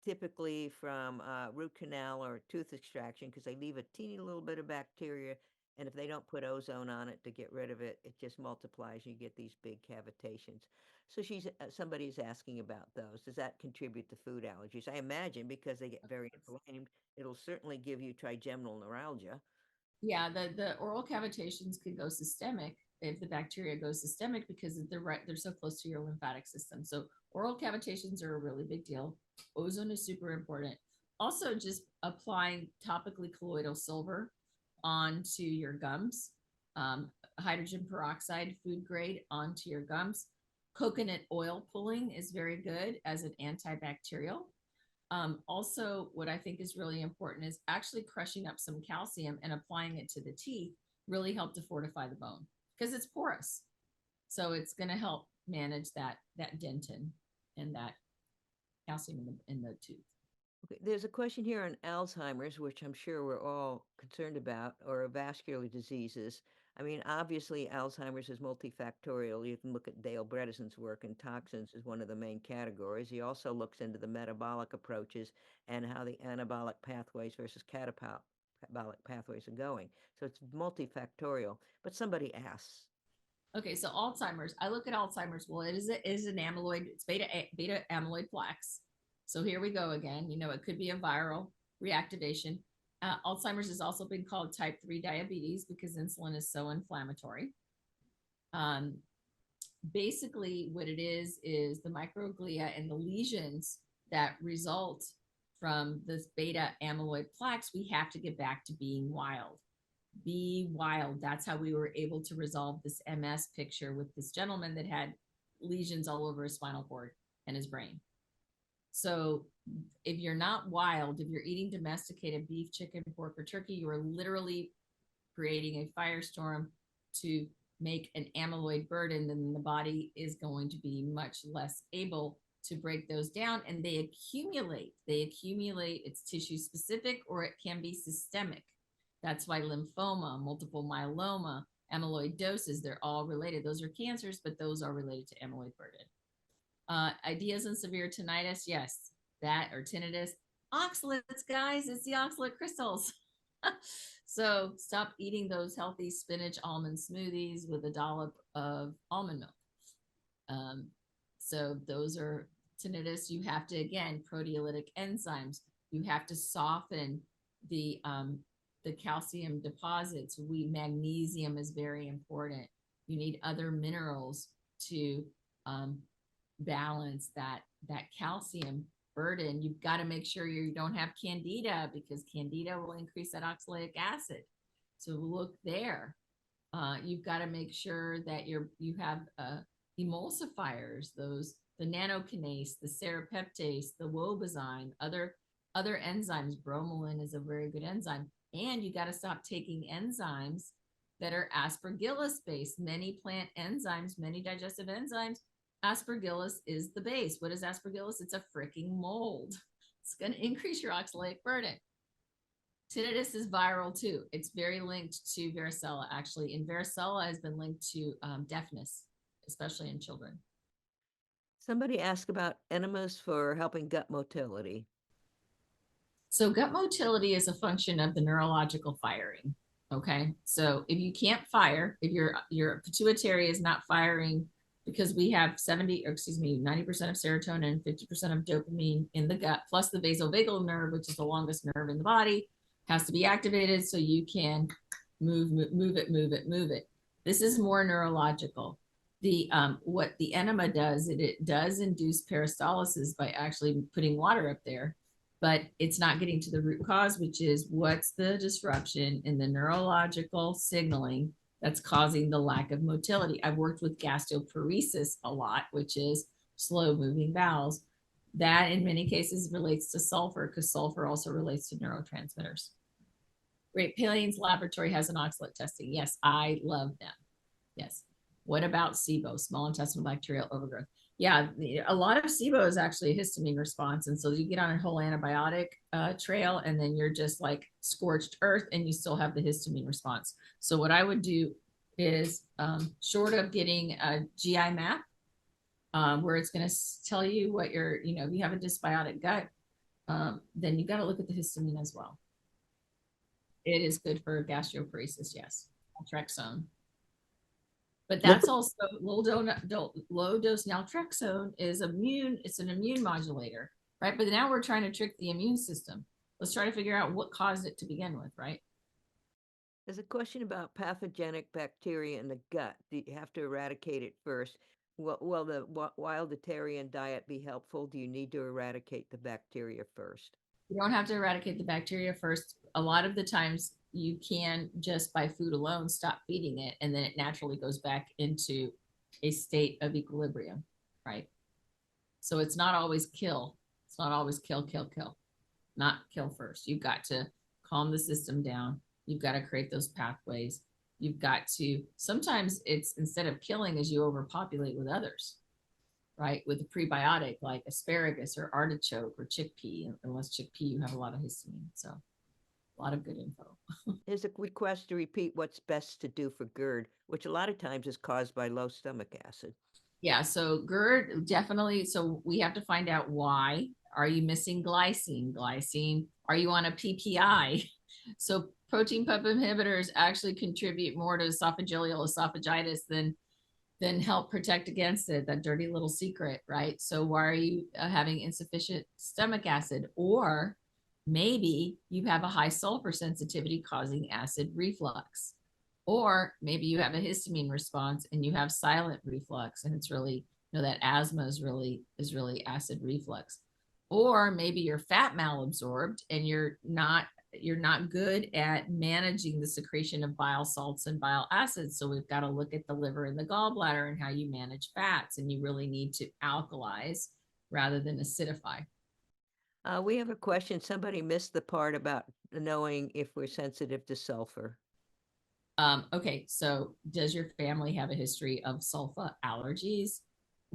typically from root canal or tooth extraction, because they leave a teeny little bit of bacteria. And if they don't put ozone on it to get rid of it, it just multiplies. You get these big cavitations. So somebody's asking about those. Does that contribute to food allergies? I imagine because they get very inflamed, it'll certainly give you trigeminal neuralgia. Yeah, the oral cavitations could go systemic if the bacteria goes systemic because they're so close to your lymphatic system. So oral cavitations are a really big deal. Ozone is super important. Also, just applying topically colloidal silver onto your gums, hydrogen peroxide, food grade, onto your gums. Coconut oil pulling is very good as an antibacterial. Also, what I think is really important is actually crushing up some calcium and applying it to the teeth really help to fortify the bone because it's porous. So it's going to help manage that dentin and that calcium in the tooth. Okay, there's a question here on Alzheimer's, which I'm sure we're all concerned about, or vascular diseases. I mean, obviously, Alzheimer's is multifactorial. You can look at Dale Bredesen's work, and toxins is one of the main categories. He also looks into the metabolic approaches and how the anabolic pathways versus catabolic pathways are going. So it's multifactorial. But somebody asks. Okay, so Alzheimer's, I look at Alzheimer's. Well, it is an amyloid. It's beta amyloid plaques. So here we go again. You know, it could be a viral reactivation. Alzheimer's has also been called type 3 diabetes because insulin is so inflammatory. Basically, what it is the microglia and the lesions that result from this beta amyloid plaques, we have to get back to being wild. Be wild. That's how we were able to resolve this MS picture with this gentleman that had lesions all over his spinal cord and his brain. So if you're not wild, if you're eating domesticated beef, chicken, pork, or turkey, you are literally creating a firestorm to make an amyloid burden, then the body is going to be much less able to break those down, and they accumulate. It's tissue specific or it can be systemic. That's why lymphoma, multiple myeloma, amyloidosis, they're all related. Those are cancers, but those are related to amyloid burden. Ideas on severe tinnitus, yes, that or tinnitus. Oxalates, guys, it's the oxalate crystals. So stop eating those healthy spinach almond smoothies with a dollop of almond milk. So those are tinnitus. You have to, again, proteolytic enzymes. You have to soften the calcium deposits. Magnesium is very important. You need other minerals to balance that calcium burden. You've got to make sure you don't have candida because candida will increase that oxalic acid. So look there. You've got to make sure that you have emulsifiers, the nanokinase, the serrapeptase, the wobezyme, other enzymes. Bromelain is a very good enzyme. And you got to stop taking enzymes that are aspergillus based. Many plant enzymes, many digestive enzymes, aspergillus is the base. What is aspergillus? It's a freaking mold. It's going to increase your oxalatic burden. Tinnitus is viral too. It's very linked to varicella, actually. And varicella has been linked to deafness, especially in children. Somebody asked about enemas for helping gut motility. So gut motility is a function of the neurological firing. Okay. So if you can't fire, if your pituitary is not firing, because we have 90% of serotonin, 50% of dopamine in the gut, plus the vasovagal nerve, which is the longest nerve in the body, has to be activated so you can move it. This is more neurological. What the enema does, it does induce peristalsis by actually putting water up there, but it's not getting to the root cause, which is what's the disruption in the neurological signaling that's causing the lack of motility. I've worked with gastroparesis a lot, which is slow moving bowels. That in many cases relates to sulfur, because sulfur also relates to neurotransmitters. Great Plains Laboratory has an oxalate testing. Yes, I love them. Yes. What about SIBO, small intestinal bacterial overgrowth? Yeah, a lot of SIBO is actually a histamine response. And so you get on a whole antibiotic trail, and then you're just like scorched earth and you still have the histamine response. So what I would do is short of getting a GI map, where it's going to tell you what if you have a dysbiotic gut, then you got to look at the histamine as well. It is good for gastroparesis, yes, naltrexone. But that's also low dose naltrexone is it's an immune modulator, right? But now we're trying to trick the immune system. Let's try to figure out what caused it to begin with, right? There's a question about pathogenic bacteria in the gut. Do you have to eradicate it first? Will the wildatarian diet be helpful? Do you need to eradicate the bacteria first? You don't have to eradicate the bacteria first. A lot of the times you can just by food alone stop feeding it, and then it naturally goes back into a state of equilibrium, right? So it's not always kill. It's not always kill. Not kill first. You've got to calm the system down. You've got to create those pathways. You've got to, sometimes it's instead of killing as you overpopulate with others, right? With a prebiotic like asparagus or artichoke or chickpea, unless chickpea, you have a lot of histamine. So a lot of good info. Here's a request to repeat what's best to do for GERD, which a lot of times is caused by low stomach acid. Yeah, so GERD definitely. So we have to find out why. Are you missing glycine? Are you on a PPI? So protein pump inhibitors actually contribute more to esophageal esophagitis than help protect against it. That dirty little secret, right? So why are you having insufficient stomach acid? Or maybe you have a high sulfur sensitivity causing acid reflux. Or maybe you have a histamine response and you have silent reflux, and it's really, that asthma is really acid reflux. Or maybe you're fat malabsorbed and you're not good at managing the secretion of bile salts and bile acids. So we've got to look at the liver and the gallbladder and how you manage fats, and you really need to alkalize rather than acidify. We have a question. Somebody missed the part about knowing if we're sensitive to sulfur. Okay, so does your family have a history of sulfur allergies,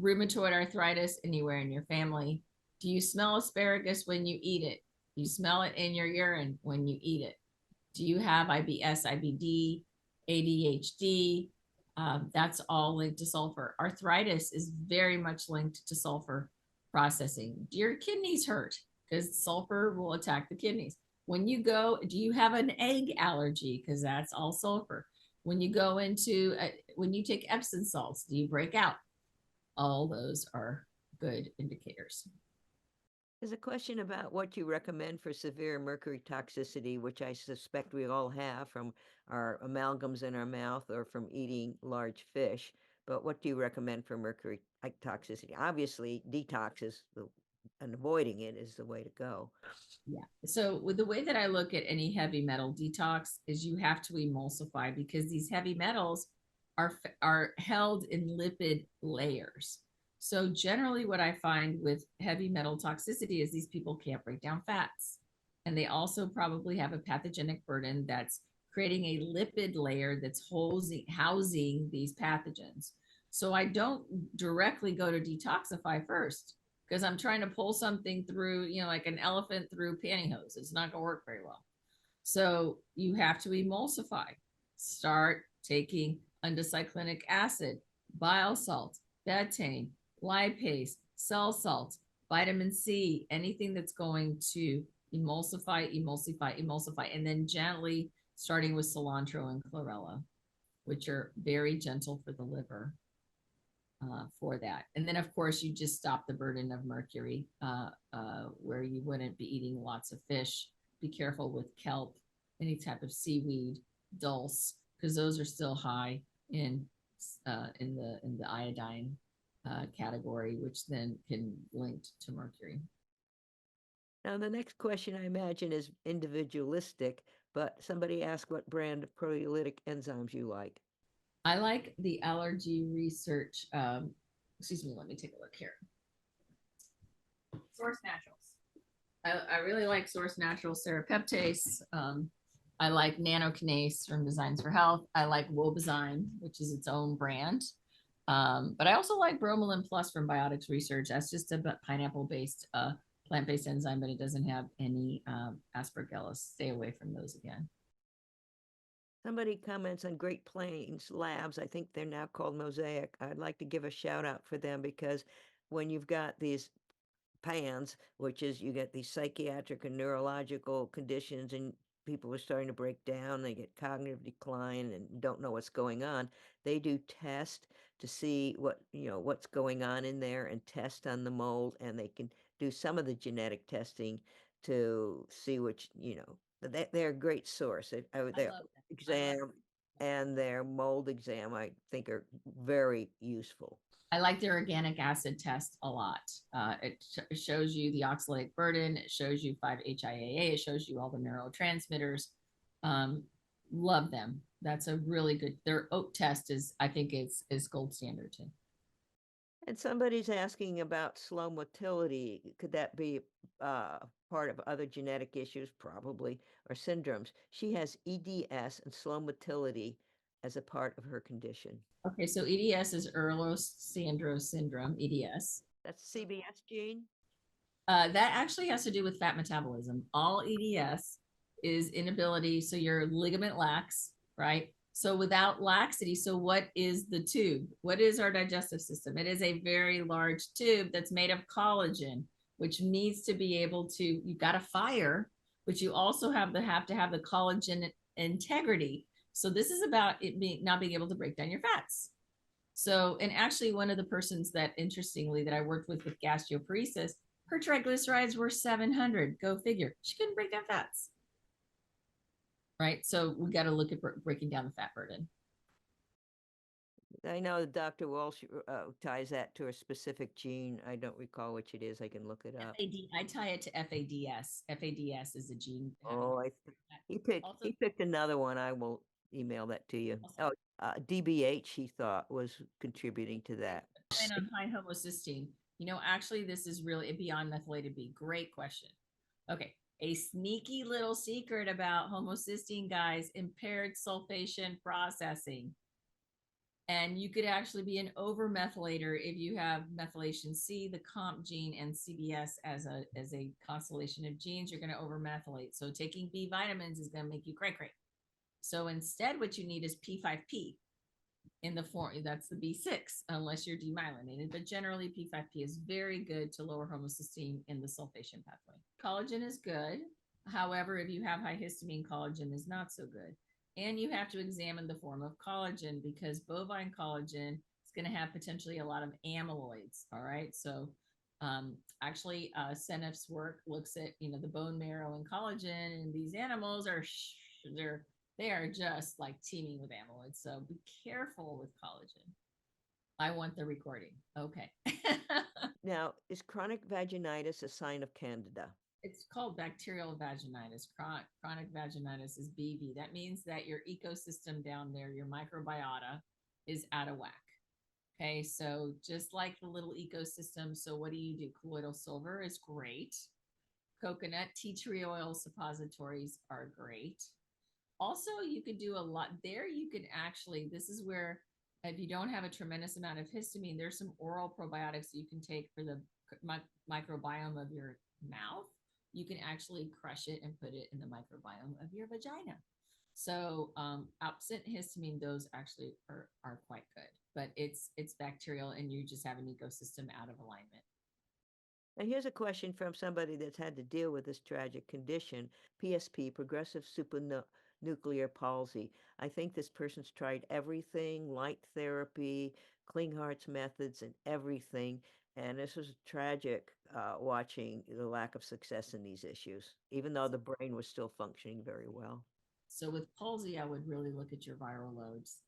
rheumatoid arthritis anywhere in your family? Do you smell asparagus when you eat it? Do you smell it in your urine when you eat it? Do you have IBS, IBD, ADHD? That's all linked to sulfur. Arthritis is very much linked to sulfur processing. Do your kidneys hurt? Because sulfur will attack the kidneys. When you go, do you have an egg allergy? Because that's all sulfur. When you go into, when you take Epsom salts, do you break out? All those are good indicators. There's a question about what you recommend for severe mercury toxicity, which I suspect we all have from our amalgams in our mouth or from eating large fish. But what do you recommend for mercury toxicity? Obviously, detox is and avoiding it is the way to go. Yeah. So with the way that I look at any heavy metal detox is you have to emulsify, because these heavy metals are held in lipid layers. So generally what I find with heavy metal toxicity is these people can't break down fats. And they also probably have a pathogenic burden that's creating a lipid layer that's housing these pathogens. So I don't directly go to detoxify first because I'm trying to pull something through, like an elephant through pantyhose. It's not going to work very well. So you have to emulsify. Start taking undicyclinic acid, bile salt, betaine, lipase, cell salt, vitamin C, anything that's going to emulsify, and then gently starting with cilantro and chlorella, which are very gentle for the liver for that. And then, of course, you just stop the burden of mercury where you wouldn't be eating lots of fish. Be careful with kelp, any type of seaweed, dulse, because those are still high in the iodine category, which then can link to mercury. Now, the next question I imagine is individualistic, but somebody asked what brand of proteolytic enzymes you like. I like the allergy research. Excuse me, let me take a look here. Source Naturals. I really like Source Naturals serapeptase. I like nanokinase from Designs for Health. I like Wobezyme, which is its own brand. But I also like Bromelain Plus from Biotics Research. That's just a pineapple-based, plant-based enzyme, but it doesn't have any aspergillus. Stay away from those again. Somebody comments on Great Plains Labs. I think they're now called Mosaic. I'd like to give a shout out for them because when you've got these PANS, which is you get these psychiatric and neurological conditions and people are starting to break down, they get cognitive decline and don't know what's going on. They do test to see what's going on in there and test on the mold, and they can do some of the genetic testing to see which, they're a great source. Their exam and their mold exam, I think, are very useful. I like their organic acid test a lot. It shows you the oxalatic burden. It shows you 5-HIAA. It shows you all the neurotransmitters. Love them. That's a really good. Their oat test I think is gold standard too. And somebody's asking about slow motility. Could that be part of other genetic issues, probably, or syndromes? She has EDS and slow motility as a part of her condition. Okay, so EDS is Ehlers-Danlos syndrome, EDS. That's CBS gene? That actually has to do with fat metabolism. All EDS is inability, so your ligament lax, right? So without laxity, so what is the tube? What is our digestive system? It is a very large tube that's made of collagen, which needs to be able to, you've got a fire, but you also have to have the collagen integrity. So this is about it not being able to break down your fats. So, and actually one of the persons that, interestingly, that I worked with gastroparesis, her triglycerides were 700, go figure. She couldn't break down fats. Right. So we got to look at breaking down the fat burden. I know Dr. Walsh ties that to a specific gene. I don't recall which it is. I can look it up. I tie it to FADS. FADS is a gene. Oh, he picked another one. I will email that to you. Also, DBH, he thought, was contributing to that. On high homocysteine. Actually, this is really beyond methylated B. Great question. Okay. A sneaky little secret about homocysteine, guys, impaired sulfation processing. And you could actually be an over-methylator if you have methylation C, the COMP gene, and CBS as a constellation of genes. You're going to over-methylate. So taking B vitamins is going to make you cray-cray. So instead, what you need is P5P in the form, that's the B6, unless you're demyelinated. But generally, P5P is very good to lower homocysteine in the sulfation pathway. Collagen is good. However, if you have high histamine, collagen is not so good. And you have to examine the form of collagen because bovine collagen is going to have potentially a lot of amyloids. All right. So actually, Senef's work looks at, the bone marrow and collagen, and these animals they are just like teeming with amyloid. So be careful with collagen. I want the recording. Okay. Now, is chronic vaginitis a sign of Candida? It's called bacterial vaginitis. Chronic vaginitis is BV. That means that your ecosystem down there, your microbiota, is out of whack. Okay, so just like the little ecosystem, so what do? Colloidal silver is great. Coconut tea tree oil suppositories are great. Also, you could do a lot there. You can actually, this is where, if you don't have a tremendous amount of histamine, there's some oral probiotics you can take for the microbiome of your mouth. You can actually crush it and put it in the microbiome of your vagina. So absent histamine, those actually are quite good, but it's bacterial and you just have an ecosystem out of alignment. And here's a question from somebody that's had to deal with this tragic condition, PSP, progressive supranuclear palsy. I think this person's tried everything, light therapy, Klinghart's methods, and everything. And this was tragic watching the lack of success in these issues, even though the brain was still functioning very well. So with palsy, I would really look at your viral loads.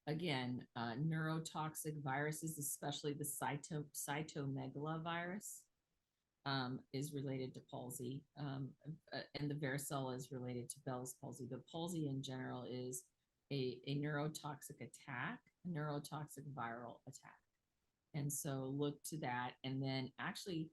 Again, neurotoxic viruses, especially the cytomegalovirus, is related to palsy, and the varicella is related to Bell's palsy. But palsy in general is a neurotoxic attack, a neurotoxic viral attack. And so look to that. And then actually,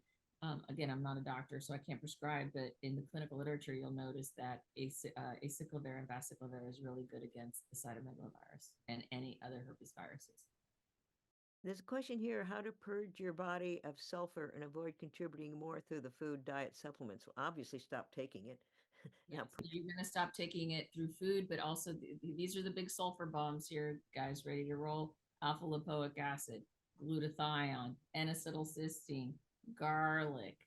again, I'm not a doctor, so I can't prescribe, but in the clinical literature, you'll notice that acyclovir and baciclovir is really good against the cytomegalovirus and any other herpes viruses. There's a question here, how to purge your body of sulfur and avoid contributing more through the food, diet, supplements. Well, obviously stop taking it. Yeah, so you're going to stop taking it through food, but also these are the big sulfur bombs here, guys, ready to roll. Alpha lipoic acid, glutathione, N-acetylcysteine, garlic,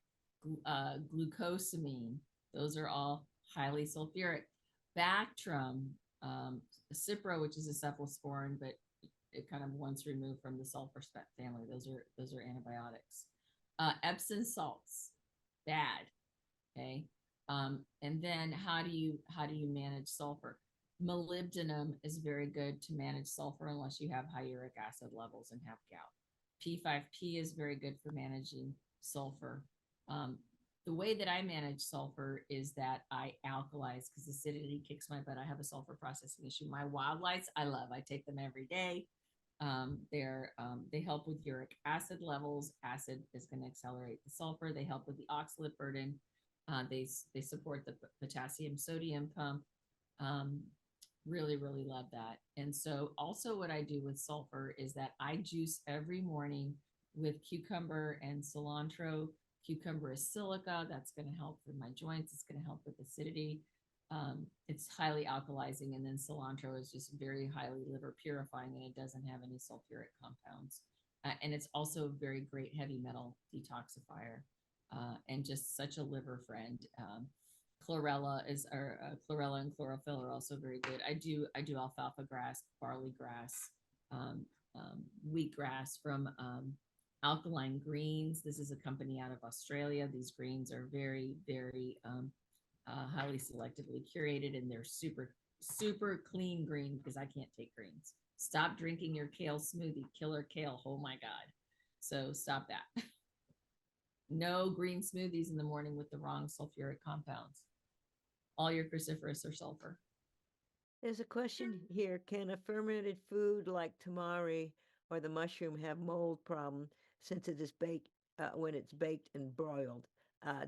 glucosamine. Those are all highly sulfuric. Bactrim, Cipro, which is a cephalosporin, but it kind of once removed from the sulfur family. Those are antibiotics. Epsom salts, bad. Okay. And then how do you manage sulfur? Molybdenum is very good to manage sulfur unless you have high uric acid levels and have gout. P5P is very good for managing sulfur. The way that I manage sulfur is that I alkalize because acidity kicks my butt. I have a sulfur processing issue. My wildlights, I love. I take them every day. They help with uric acid levels. Acid is going to accelerate the sulfur. They help with the oxalate burden. They support the potassium sodium pump. Really, really love that. And so also what I do with sulfur is that I juice every morning with cucumber and cilantro. Cucumber is silica. That's going to help with my joints. It's going to help with acidity. It's highly alkalizing, and then cilantro is just very highly liver purifying, and it doesn't have any sulfuric compounds. And it's also a very great heavy metal detoxifier, and just such a liver friend. Chlorella and chlorophyll are also very good. I do alfalfa grass, barley grass, wheatgrass from Alkaline Greens. This is a company out of Australia. These greens are very, very highly selectively curated, and they're super, super clean green because I can't take greens. Stop drinking your kale smoothie, killer kale. Oh my God. So stop that. No green smoothies in the morning with the wrong sulfuric compounds. All your cruciferous are sulfur. There's a question here. Can a fermented food like tamari or the mushroom have mold problem since it is baked when it's baked and broiled?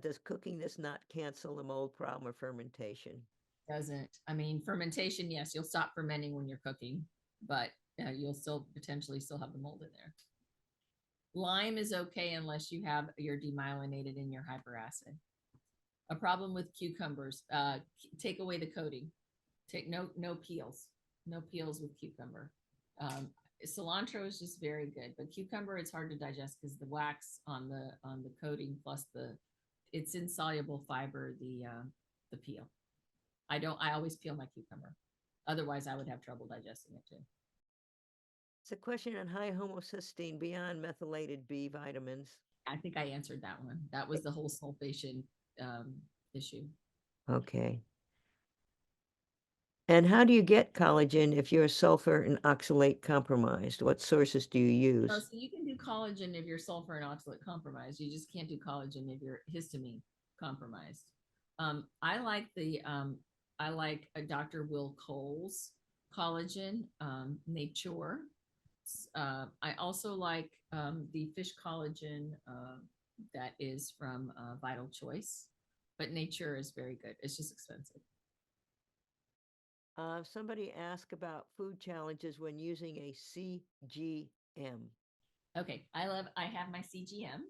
Does cooking this not cancel the mold problem or fermentation? Doesn't. I mean, fermentation, yes, you'll stop fermenting when you're cooking, but you'll still potentially still have the mold in there. Lime is okay unless you have your demyelinated and your hyperacid. A problem with cucumbers, take away the coating. Take no peels with cucumber. Cilantro is just very good, but cucumber, it's hard to digest because the wax on the coating plus it's insoluble fiber, the peel. I always peel my cucumber. Otherwise I would have trouble digesting it too. It's a question on high homocysteine beyond methylated B vitamins. I think I answered that one. That was the whole sulfation issue. Okay. And how do you get collagen if you're sulfur and oxalate compromised? What sources do you use? So you can do collagen if you're sulfur and oxalate compromised. You just can't do collagen if you're histamine compromised. I like Dr. Will Cole's collagen, nature. I also like the fish collagen that is from Vital Choice, but nature is very good. It's just expensive. Somebody asked about food challenges when using a CGM. Okay, I have my CGM,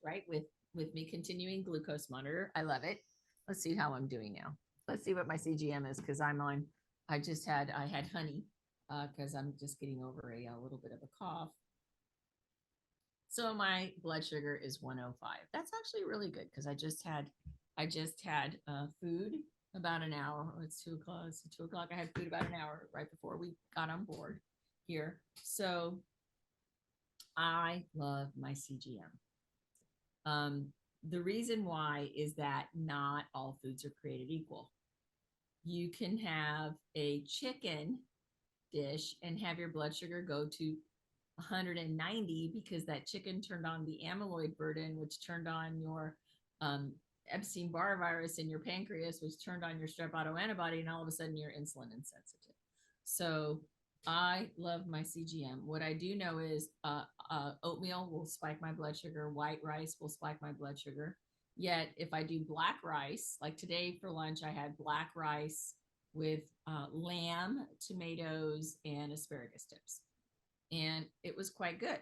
right, with me continuing glucose monitor. I love it. Let's see how I'm doing now. Let's see what my CGM is, because I had honey because I'm just getting over a little bit of a cough. So my blood sugar is 105. That's actually really good because I just had food about an hour. Oh, it's 2 o'clock. It's 2 o'clock. I had food about an hour right before we got on board here. So I love my CGM. The reason why is that not all foods are created equal. You can have a chicken dish and have your blood sugar go to 190 because that chicken turned on the amyloid burden, which turned on your Epstein-Barr virus in your pancreas, which turned on your strep autoantibody, and all of a sudden you're insulin insensitive. So I love my CGM. What I do know is oatmeal will spike my blood sugar. White rice will spike my blood sugar. Yet if I do black rice, like today for lunch, I had black rice with lamb, tomatoes, and asparagus tips. And it was quite good.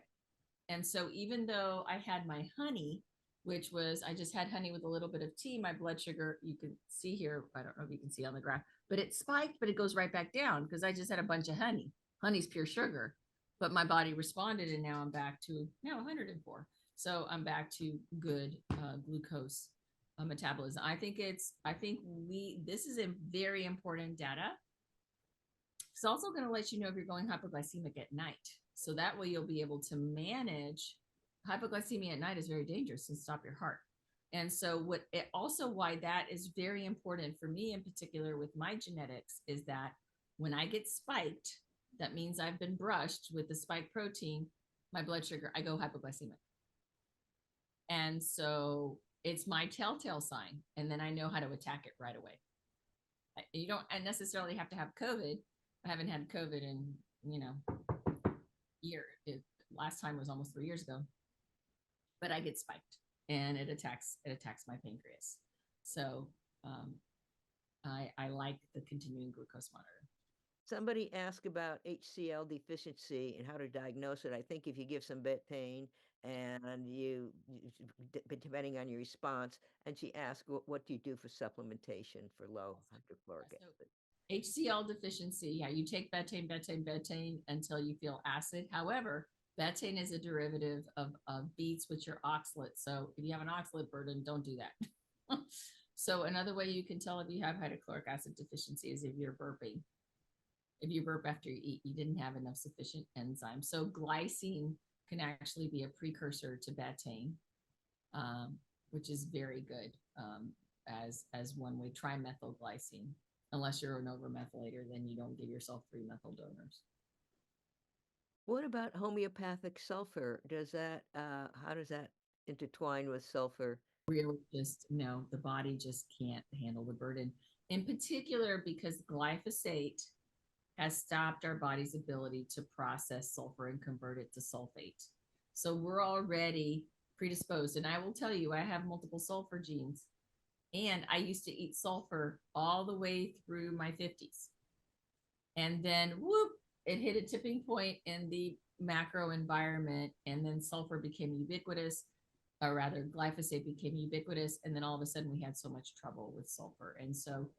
And so even though I had my honey, which was, I just had honey with a little bit of tea, my blood sugar, you can see here, I don't know if you can see on the graph, but it spiked, but it goes right back down because I just had a bunch of honey. Honey's pure sugar, but my body responded, and now I'm back to 104. So I'm back to good glucose metabolism. This is a very important data. It's also going to let you know if you're going hypoglycemic at night. So that way you'll be able to manage. Hypoglycemia at night is very dangerous and stop your heart. And so why that is very important for me in particular with my genetics is that when I get spiked, that means I've been brushed with the spike protein, my blood sugar, I go hypoglycemic. And so it's my telltale sign. And then I know how to attack it right away. You don't necessarily have to have COVID. I haven't had COVID in, year. Last time was almost 3 years ago, but I get spiked and it attacks my pancreas. So I like the continuing glucose monitor. Somebody asked about HCl deficiency and how to diagnose it. I think if you give some betaine and depending on your response, and she asked, what do you do for supplementation for low hydrochloric acid? HCl deficiency, yeah, you take betaine until you feel acid. However, betaine is a derivative of beets, which are oxalate. So if you have an oxalate burden, don't do that. So another way you can tell if you have hydrochloric acid deficiency is if you're burping. If you burp after you eat, you didn't have enough sufficient enzyme. So glycine can actually be a precursor to betaine, which is very good as one way. Trimethylglycine. Unless you're an overmethylator, then you don't give yourself 3 methyl donors. What about homeopathic sulfur? How does that intertwine with sulfur? Really just, no, the body just can't handle the burden. In particular, because glyphosate has stopped our body's ability to process sulfur and convert it to sulfate. So we're already predisposed. And I will tell you, I have multiple sulfur genes. And I used to eat sulfur all the way through my 50s. And then whoop, it hit a tipping point in the macro environment. And then sulfur became ubiquitous, or rather glyphosate became ubiquitous. And then all of a sudden we had so much trouble with sulfur. And so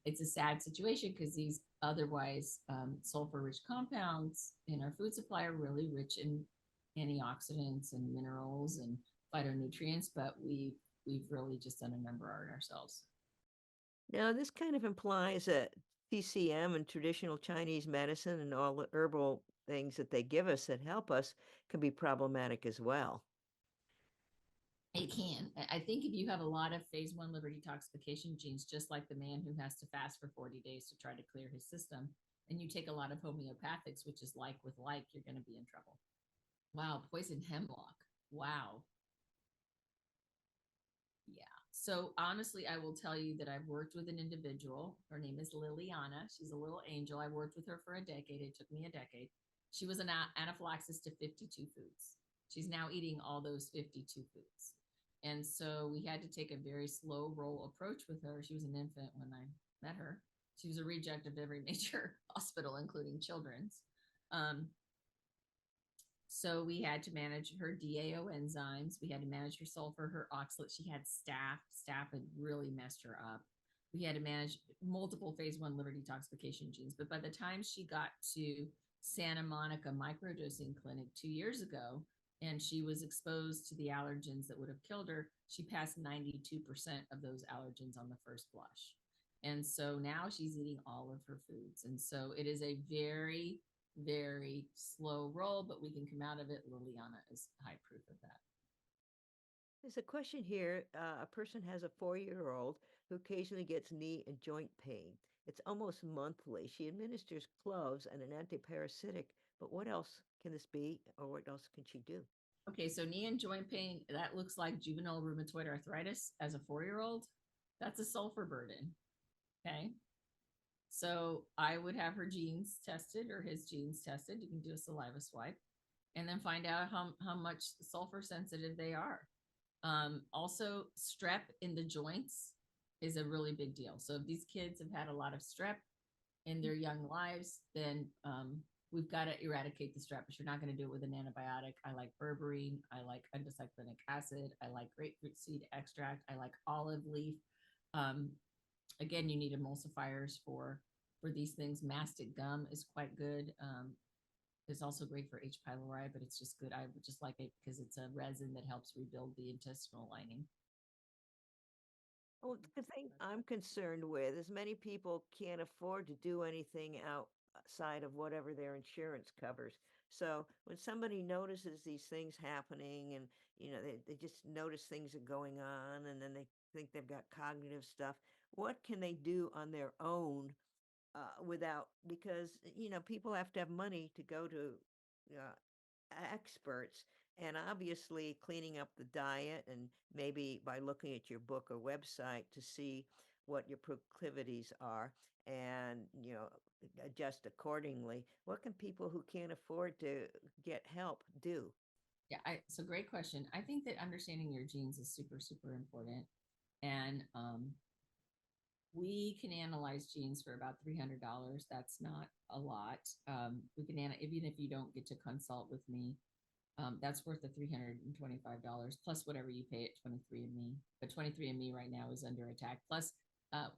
it's a sad situation because these otherwise sulfur-rich compounds in our food supply are really rich in antioxidants and minerals and phytonutrients, but we've really just done a number on ourselves. Now, this kind of implies that TCM and traditional Chinese medicine and all the herbal things that they give us that help us can be problematic as well. It can. I think if you have a lot of phase 1 liver detoxification genes, just like the man who has to fast for 40 days to try to clear his system, and you take a lot of homeopathics, which is like with like, you're going to be in trouble. Wow, poison hemlock. Wow. Yeah. So honestly, I will tell you that I've worked with an individual. Her name is Liliana. She's a little angel. I worked with her for a decade. It took me a decade. She was an anaphylaxis to 52 foods. She's now eating all those 52 foods. And so we had to take a very slow roll approach with her. She was an infant when I met her. She was a reject of every major hospital, including children's. So we had to manage her DAO enzymes. We had to manage her sulfur, her oxalate. She had staph. Staph had really messed her up. We had to manage multiple phase 1 liver detoxification genes. But by the time she got to Santa Monica microdosing clinic 2 years ago, and she was exposed to the allergens that would have killed her, she passed 92% of those allergens on the first blush. And so now she's eating all of her foods. And so it is a very, very slow roll, but we can come out of it. Liliana is high proof of that. There's a question here. A person has a 4-year-old who occasionally gets knee and joint pain. It's almost monthly. She administers gloves and an antiparasitic, but what else can this be, or what else can she do? Okay, so knee and joint pain, that looks like juvenile rheumatoid arthritis as a 4-year-old. That's a sulfur burden. Okay. So I would have her genes tested or his genes tested. You can do a saliva swipe and then find out how much sulfur sensitive they are. Also, strep in the joints is a really big deal. So if these kids have had a lot of strep in their young lives, then we've got to eradicate the strep, but you're not going to do it with an antibiotic. I like berberine. I like endocyclinic acid. I like grapefruit seed extract. I like olive leaf. Again, you need emulsifiers for these things. Mastic gum is quite good. It's also great for H. pylori, but it's just good. I would just like it because it's a resin that helps rebuild the intestinal lining. Well, the thing I'm concerned with is many people can't afford to do anything outside of whatever their insurance covers. So when somebody notices these things happening and, they just notice things are going on and then they think they've got cognitive stuff, what can they do on their own without, because, people have to have money to go to experts, and obviously cleaning up the diet and maybe by looking at your book or website to see what your proclivities are and adjust accordingly. What can people who can't afford to get help do? Yeah, so great question. I think that understanding your genes is super, super important. And we can analyze genes for about $300. That's not a lot. We can even if you don't get to consult with me, that's worth the $325 plus whatever you pay at 23andMe. But 23andMe right now is under attack. Plus,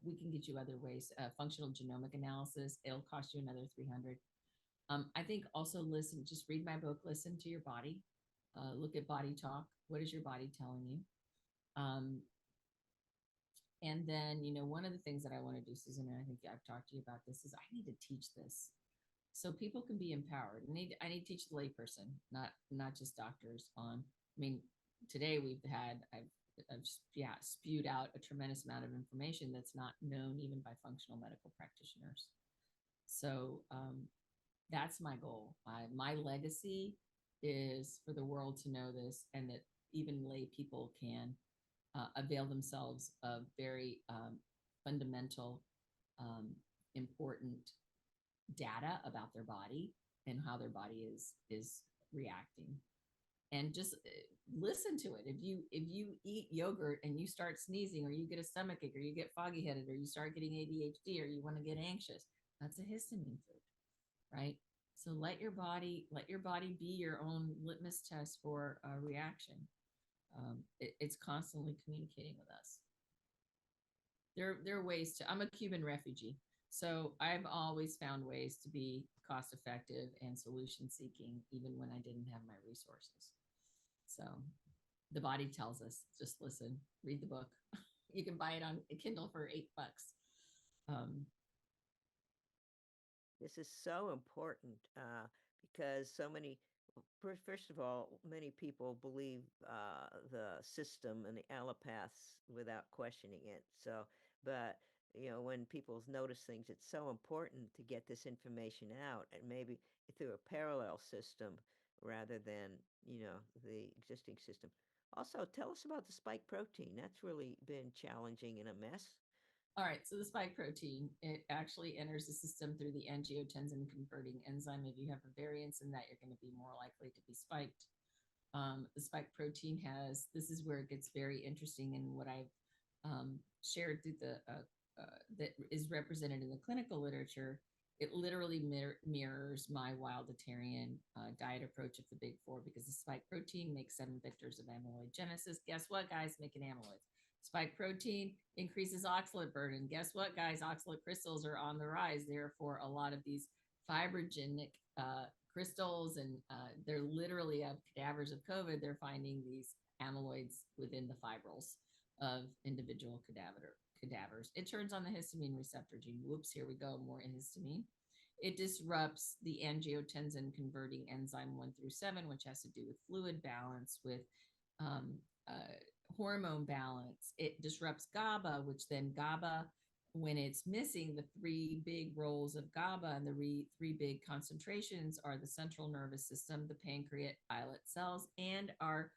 we can get you other ways. Functional genomic analysis, it'll cost you another $300. I think also just read my book, listen to your body, look at body talk. What is your body telling you? And then, one of the things that I want to do, Susan, and I think I've talked to you about this, is I need to teach this so people can be empowered. I need to teach the layperson, not just doctors today I've spewed out a tremendous amount of information that's not known even by functional medical practitioners. So that's my goal. My legacy is for the world to know this, and that even lay people can avail themselves of very fundamental, important data about their body and how their body is reacting. And just listen to it. If you eat yogurt and you start sneezing, or you get a stomach ache, or you get foggy headed, or you start getting ADHD, or you want to get anxious, that's a histamine food, right? So let your body be your own litmus test for a reaction. It's constantly communicating with us. There are ways to. I'm a Cuban refugee, so I've always found ways to be cost effective and solution seeking, even when I didn't have my resources. So the body tells us, just listen, read the book. You can buy it on Kindle for $8. This is so important because so many, first of all, many people believe the system and the allopaths without questioning it. So, but when people notice things, it's so important to get this information out, and maybe through a parallel system rather than the existing system. Also, tell us about the spike protein. That's really been challenging and a mess. All right, so the spike protein, it actually enters the system through the angiotensin converting enzyme. If you have a variance in that, you're going to be more likely to be spiked. The spike protein this is where it gets very interesting, and what I've shared through that is represented in the clinical literature. It literally mirrors my wildatarian diet approach of the big four, because the spike protein makes 7 vectors of amyloidogenesis. Guess what, guys? Making amyloids. Spike protein increases oxalate burden. Guess what, guys? Oxalate crystals are on the rise. Therefore, a lot of these fibrogenic crystals, and they're literally of cadavers of COVID, they're finding these amyloids within the fibrils of individual cadavers. It turns on the histamine receptor gene. Whoops, here we go, more histamine. It disrupts the angiotensin converting enzyme 1 through 7, which has to do with fluid balance, with hormone balance. It disrupts GABA, which then GABA, when it's missing, the 3 big roles of GABA and the 3 big concentrations are the central nervous system, the pancreas, islet cells, and our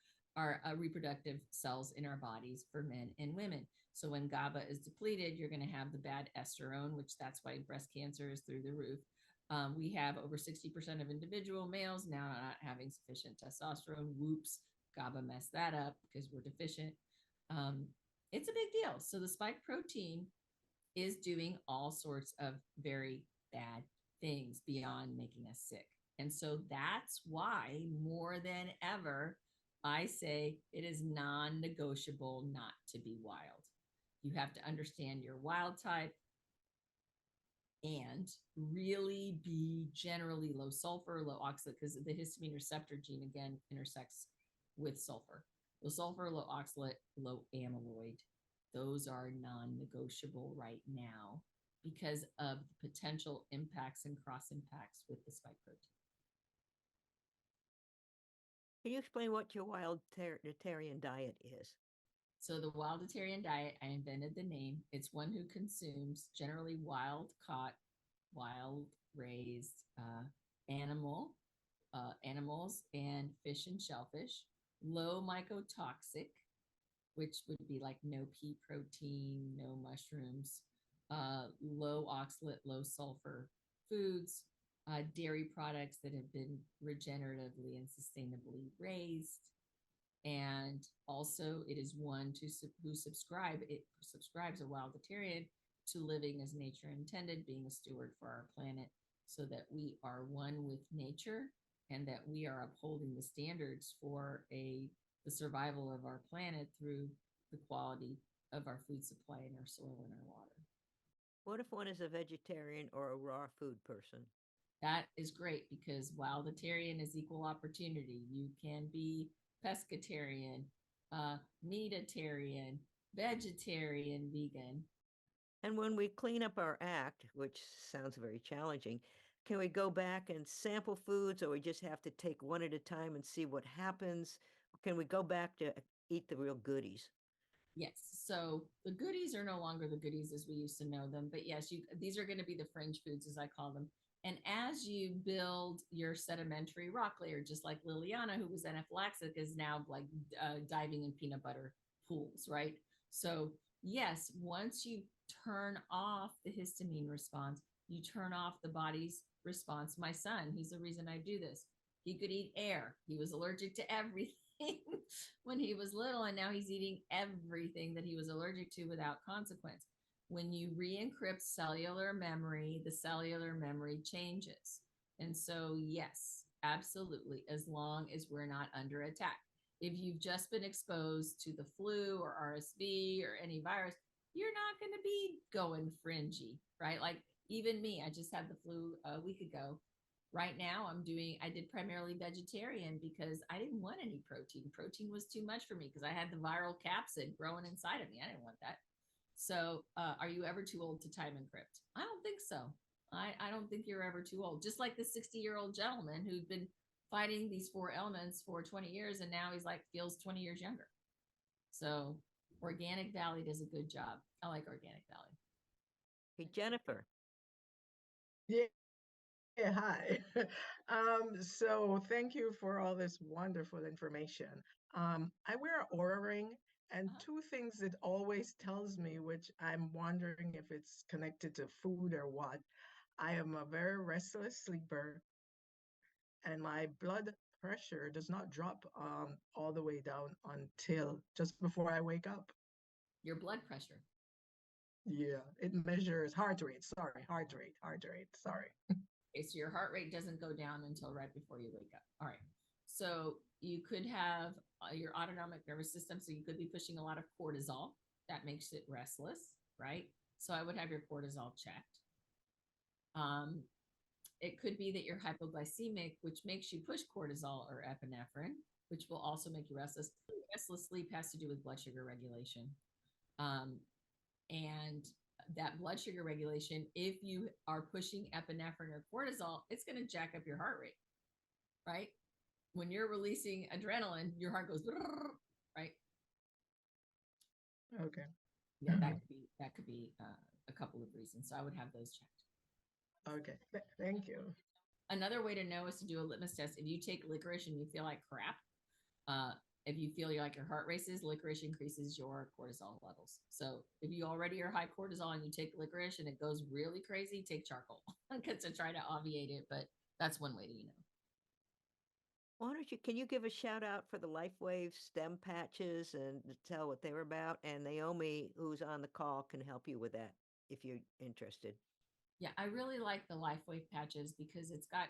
reproductive cells in our bodies for men and women. So when GABA is depleted, you're going to have the bad estrone, which that's why breast cancer is through the roof. We have over 60% of individual males now not having sufficient testosterone. Whoops, GABA messed that up because we're deficient. It's a big deal. So the spike protein is doing all sorts of very bad things beyond making us sick. And so that's why, more than ever, I say it is non-negotiable not to be wild. You have to understand your wild type and really be generally low sulfur, low oxalate, because the histamine receptor gene, again, intersects with sulfur. Low sulfur, low oxalate, low amyloid. Those are non-negotiable right now because of the potential impacts and cross impacts with the spike protein. Can you explain what your wildatarian diet is? So the wildatarian diet, I invented the name. It's one who consumes generally wild caught, wild raised animals and fish and shellfish, low mycotoxic, which would be like no pea protein, no mushrooms, low oxalate, low sulfur foods, dairy products that have been regeneratively and sustainably raised. And also it is one who subscribes a wildatarian to living as nature intended, being a steward for our planet, so that we are one with nature and that we are upholding the standards for the survival of our planet through the quality of our food supply and our soil and our water. What if one is a vegetarian or a raw food person? That is great, because wildatarian is equal opportunity. You can be pescatarian, meatitarian, vegetarian, vegan. And when we clean up our act, which sounds very challenging, can we go back and sample foods, or we just have to take one at a time and see what happens? Can we go back to eat the real goodies? Yes. So the goodies are no longer the goodies as we used to know them. But yes, these are going to be the fringe foods, as I call them. And as you build your sedimentary rock layer, just like Liliana, who was anaphylaxis, is now like diving in peanut butter pools, right? So yes, once you turn off the histamine response, you turn off the body's response. My son, he's the reason I do this. He could eat air. He was allergic to everything when he was little, and now he's eating everything that he was allergic to without consequence. When you re-encrypt cellular memory, the cellular memory changes. And so yes, absolutely, as long as we're not under attack. If you've just been exposed to the flu or RSV or any virus, you're not going to be going fringy, right? Like even me, I just had the flu a week ago. Right now I did primarily vegetarian because I didn't want any protein. Protein was too much for me because I had the viral capsid growing inside of me. I didn't want that. So are you ever too old to time encrypt? I don't think so. I don't think you're ever too old. Just like the 60-year-old gentleman who'd been fighting these 4 elements for 20 years, and now he's like feels 20 years younger. So Organic Valley does a good job. I like Organic Valley. Hey, Jennifer. Yeah, hi. So thank you for all this wonderful information. I wear an Oura ring, and Uh-huh. two things it always tells me, which I'm wondering if it's connected to food or what. I am a very restless sleeper, and my blood pressure does not drop all the way down until just before I wake up. Your blood pressure. Yeah, it measures heart rate. Sorry, heart rate. Sorry. Okay, so your heart rate doesn't go down until right before you wake up. All right. So you could have your autonomic nervous system. So you could be pushing a lot of cortisol. That makes it restless, right? So I would have your cortisol checked. Um, it could be that you're hypoglycemic, which makes you push cortisol or epinephrine, which will also make you restless. Restless sleep has to do with blood sugar regulation. Um, and that blood sugar regulation, if you are pushing epinephrine or cortisol, it's going to jack up your heart rate, right? When you're releasing adrenaline, your heart goes, right? Okay. Yeah, that could be a couple of reasons. So I would have those checked. Okay. Thank you. Another way to know is to do a litmus test. If you take licorice and you feel like crap, if you feel like your heart races, licorice increases your cortisol levels. So if you already are high cortisol and you take licorice and it goes really crazy, take charcoal to try to obviate it. But that's one way to know. Why don't you, can you give a shout out for the LifeWave stem patches and tell what they were about? And Naomi, who's on the call, can help you with that if you're interested. Yeah, I really like the LifeWave patches because it's got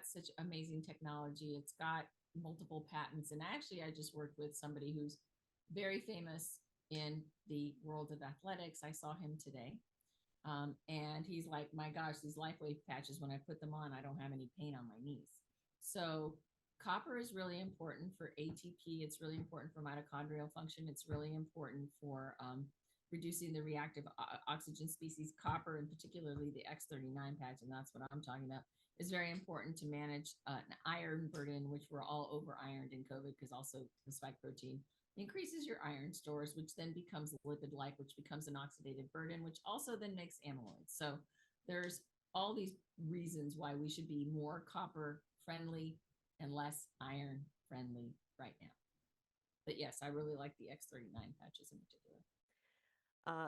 such amazing technology. It's got multiple patents, and actually, I just worked with somebody who's very famous in the world of athletics. I saw him today, and he's like, "My gosh, these LifeWave patches! When I put them on, I don't have any pain on my knees." So, copper is really important for ATP. It's really important for mitochondrial function. It's really important for reducing the reactive oxygen species. Copper, and particularly the X39 patch, and that's what I'm talking about, is very important to manage an iron burden, which we're all over ironed in COVID because also the spike protein increases your iron stores, which then becomes lipid-like, which becomes an oxidative burden, which also then makes amyloid. So there's all these reasons why we should be more copper friendly and less iron friendly right now. But yes, I really like the X39 patches in particular.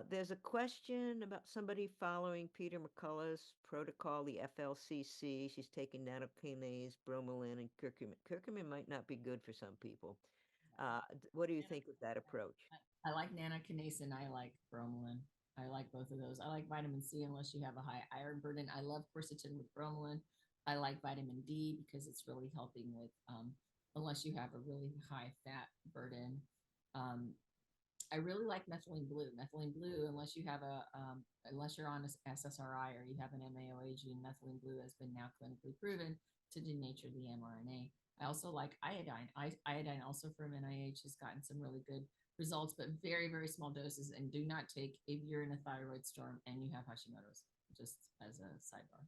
There's a question about somebody following Peter McCullough's protocol, the FLCC. She's taking nattokinase, bromelain, and curcumin. Curcumin might not be good for some people. What do you think of that approach? I like nannokinase and I like bromelain. I like both of those. I like vitamin C unless you have a high iron burden. I love quercetin with bromelain. I like vitamin D because it's really helping with, unless you have a really high fat burden. I really like methylene blue. Methylene blue, unless you have unless you're on a SSRI or you have an MAOA gene, methylene blue has been now clinically proven to denature the mRNA. I also like iodine. Iodine also from NIH has gotten some really good results, but very, very small doses. And do not take if you're in a thyroid storm and you have Hashimoto's, just as a sidebar.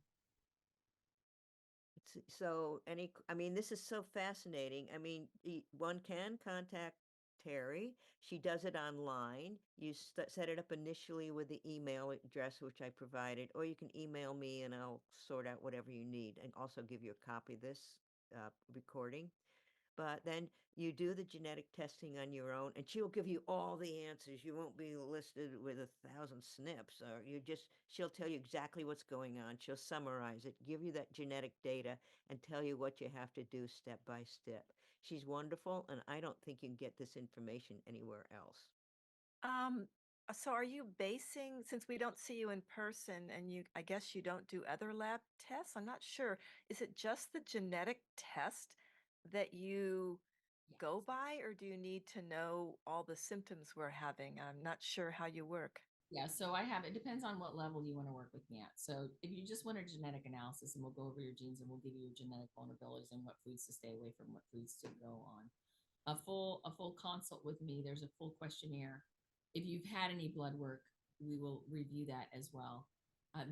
So I mean, this is so fascinating. I mean, one can contact Teri. She does it online. You set it up initially with the email address, which I provided, or you can email me and I'll sort out whatever you need and also give you a copy of this recording. But then you do the genetic testing on your own, and she'll give you all the answers. You won't be listed with 1,000 SNPs, or she'll tell you exactly what's going on. She'll summarize it, give you that genetic data, and tell you what you have to do step by step. She's wonderful, and I don't think you can get this information anywhere else. So are you basing, since we don't see you in person and I guess you don't do other lab tests? I'm not sure. Is it just the genetic test that you go by, or do you need to know all the symptoms we're having? I'm not sure how you work. Yeah, so it depends on what level you want to work with me at. So if you just want a genetic analysis, and we'll go over your genes and we'll give you your genetic vulnerabilities and what foods to stay away from, what foods to go on. A full consult with me, there's a full questionnaire. If you've had any blood work, we will review that as well.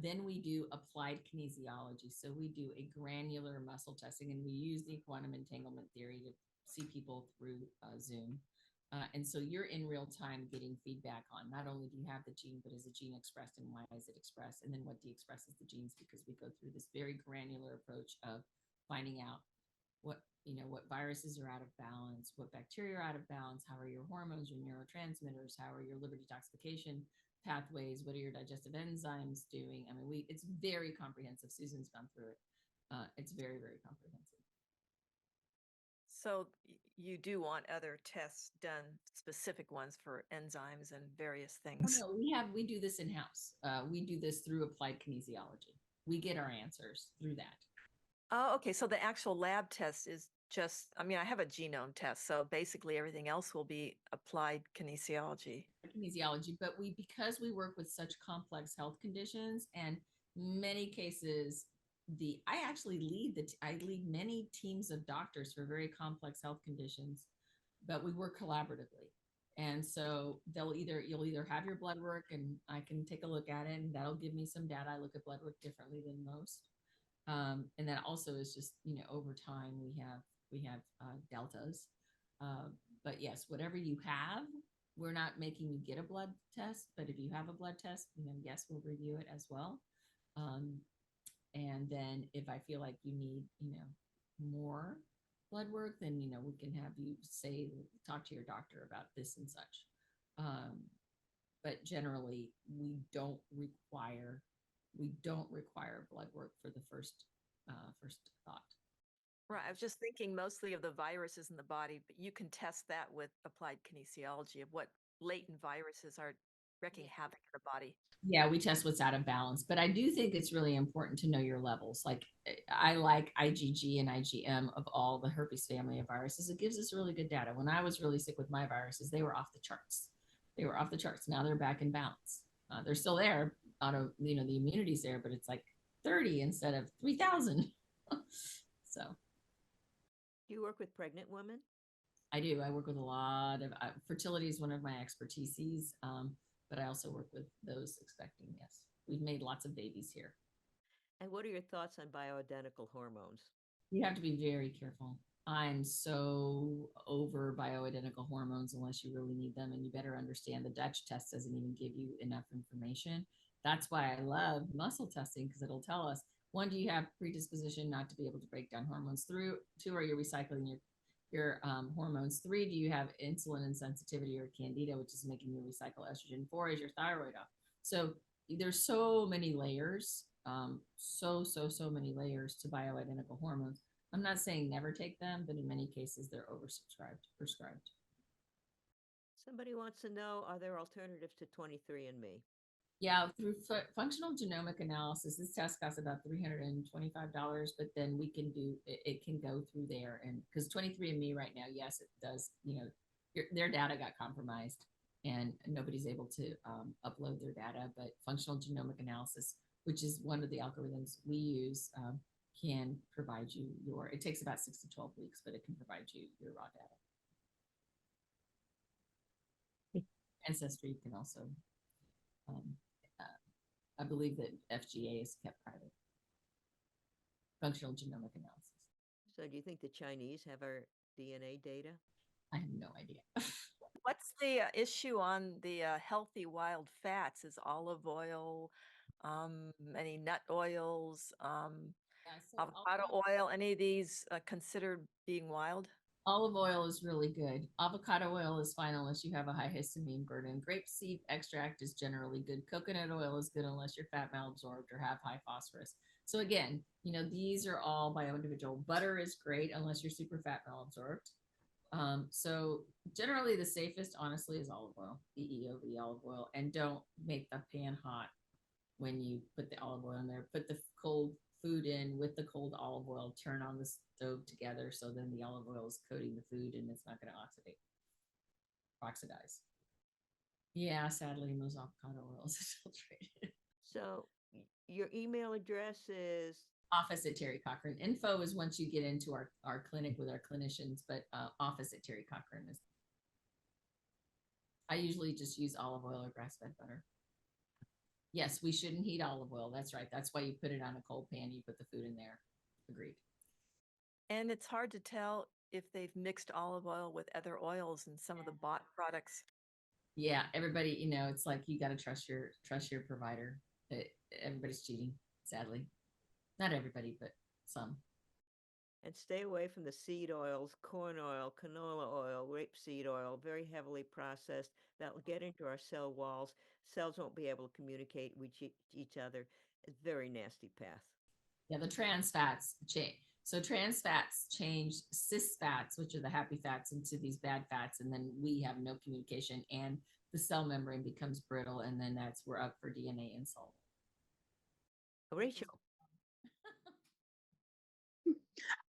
Then we do applied kinesiology. So we do a granular muscle testing, and we use the quantum entanglement theory to see people through Zoom. And so you're in real time getting feedback on not only do you have the gene, but is the gene expressed and why is it expressed? And then what de-expresses the genes, because we go through this very granular approach of finding out what viruses are out of balance, what bacteria are out of balance, how are your hormones, your neurotransmitters, how are your liver detoxification pathways, what are your digestive enzymes doing? I mean, it's very comprehensive. Susan's gone through it. It's very, very comprehensive. So you do want other tests done, specific ones for enzymes and various Oh, things. no, we do this in-house. We do this through applied kinesiology. We get our answers through that. Oh, okay. So the actual lab test is just, I mean, I have a genome test, so basically everything else will be applied kinesiology. Kinesiology, but because we work with such complex health conditions, and many cases, I lead many teams of doctors for very complex health conditions, but we work collaboratively. And so you'll either have your blood work and I can take a look at it and that'll give me some data. I look at blood work differently than most. And that also is just, over time we have deltas. But yes, whatever you have, we're not making you get a blood test, but if you have a blood test, yes, we'll review it as well. And then if I feel like you need, more blood work, then, we can have you talk to your doctor about this and such. But generally we don't require blood work for the first thought. Right. I was just thinking mostly of the viruses in the body, but you can test that with applied kinesiology of what latent viruses are wreaking havoc in the body. Yeah, we test what's out of balance, but I do think it's really important to know your levels. Like I like IgG and IgM of all the herpes family of viruses. It gives us really good data. When I was really sick with my viruses, they were off the charts. Now they're back in balance. They're still there. The immunity's there, but it's like 30 instead of 3,000. So. Do you work with pregnant women? I do. I work with a lot of fertility is one of my expertises, but I also work with those expecting. Yes, we've made lots of babies here. And what are your thoughts on bioidentical hormones? You have to be very careful. I'm so over bioidentical hormones unless you really need them, and you better understand the Dutch test doesn't even give you enough information. That's why I love muscle testing, because it'll tell us, one, do you have predisposition not to be able to break down hormones? Through two, are you recycling your hormones? 3, do you have insulin insensitivity or candida, which is making you recycle estrogen? 4, is your thyroid off? So there's so many layers, so many layers to bioidentical hormones. I'm not saying never take them, but in many cases they're prescribed. Somebody wants to know, are there alternatives to 23andMe? Yeah, through functional genomic analysis, this test costs about $325, but then we can do it can go through there. And because 23andMe right now, yes, it does, their data got compromised and nobody's able to upload their data, but functional genomic analysis, which is one of the algorithms we use, can provide you it takes about 6 to 12 weeks, but it can provide you your raw data. Ancestry can also, I believe that FGA is kept private. Functional genomic analysis. So do you think the Chinese have our DNA data? I have no idea. What's the issue on the healthy wild fats? Is olive oil, any nut oils, avocado oil, any of these considered being wild? Olive oil is really good. Avocado oil is fine unless you have a high histamine burden. Grapeseed extract is generally good. Coconut oil is good unless you're fat malabsorbed or have high phosphorus. So again, these are all bio individual. Butter is great unless you're super fat malabsorbed. So generally the safest, honestly, is olive oil, EEOV olive oil, and don't make the pan hot when you put the olive oil in there. Put the cold food in with the cold olive oil, turn on the stove together, so then the olive oil is coating the food and it's not going to oxidize. Yeah, sadly, most avocado oil is filtrated. So your email address is? Office at Teri Cochrane. Info is once you get into our clinic with our clinicians, but office at Teri Cochrane is. I usually just use olive oil or grass-fed butter. Yes, we shouldn't heat olive oil. That's right. That's why you put it on a cold pan. You put the food in there. Agreed. And it's hard to tell if they've mixed olive oil with other oils in some of the bought products. Yeah, everybody, it's like you got to trust your provider. Everybody's cheating, sadly. Not everybody, but some. and stay away from the seed oils, corn oil, canola oil, rapeseed oil, very heavily processed. That will get into our cell walls. Cells won't be able to communicate with each other. A very nasty path. Yeah, the trans fats change. So trans fats change cis fats, which are the happy fats, into these bad fats, and then we have no communication, and the cell membrane becomes brittle, and then we're up for DNA insult. Rachel.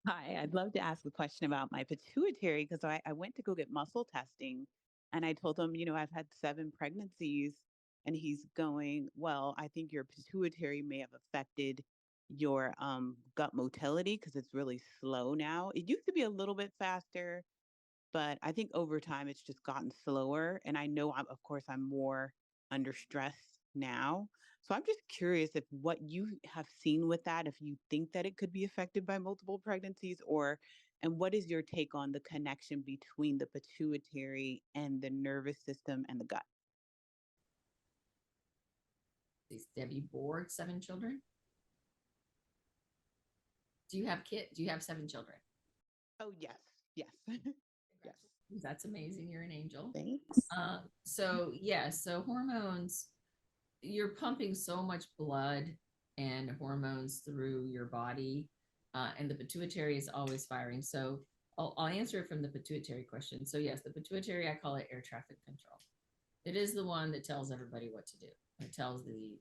Hi, I'd love to ask a question about my pituitary because I went to go get muscle testing and I told him, I've had 7 pregnancies. And he's going, well, I think your pituitary may have affected your gut motility because it's really slow now. It used to be a little bit faster, but I think over time it's just gotten slower. And I know, of course, I'm more under stress now. So I'm just curious if what you have seen with that, if you think that it could be affected by multiple pregnancies, and what is your take on the connection between the pituitary and the nervous system and the gut? Is Debbie Borg 7 children? Do you have 7 children? Oh, yes. Yes. Yes. That's amazing. You're an angel. Thanks. So hormones, you're pumping so much blood and hormones through your body, and the pituitary is always firing. So I'll answer it from the pituitary question. So yes, the pituitary, I call it air traffic control. It is the one that tells everybody what to do. It tells the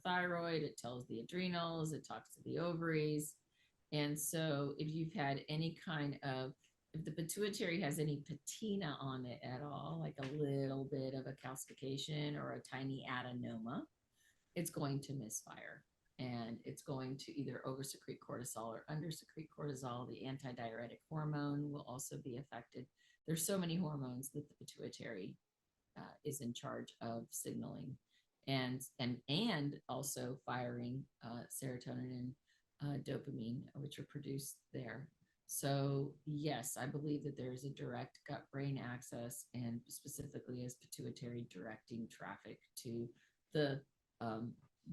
thyroid, it tells the adrenals, it talks to the ovaries. And so if you've had any if the pituitary has any patina on it at all, like a little bit of a calcification or a tiny adenoma, it's going to misfire. And it's going to either oversecrete cortisol or undersecrete cortisol. The antidiuretic hormone will also be affected. There's so many hormones that the pituitary is in charge of signaling, and also firing serotonin and dopamine, which are produced there. So yes, I believe that there is a direct gut-brain axis, and specifically as pituitary directing traffic to the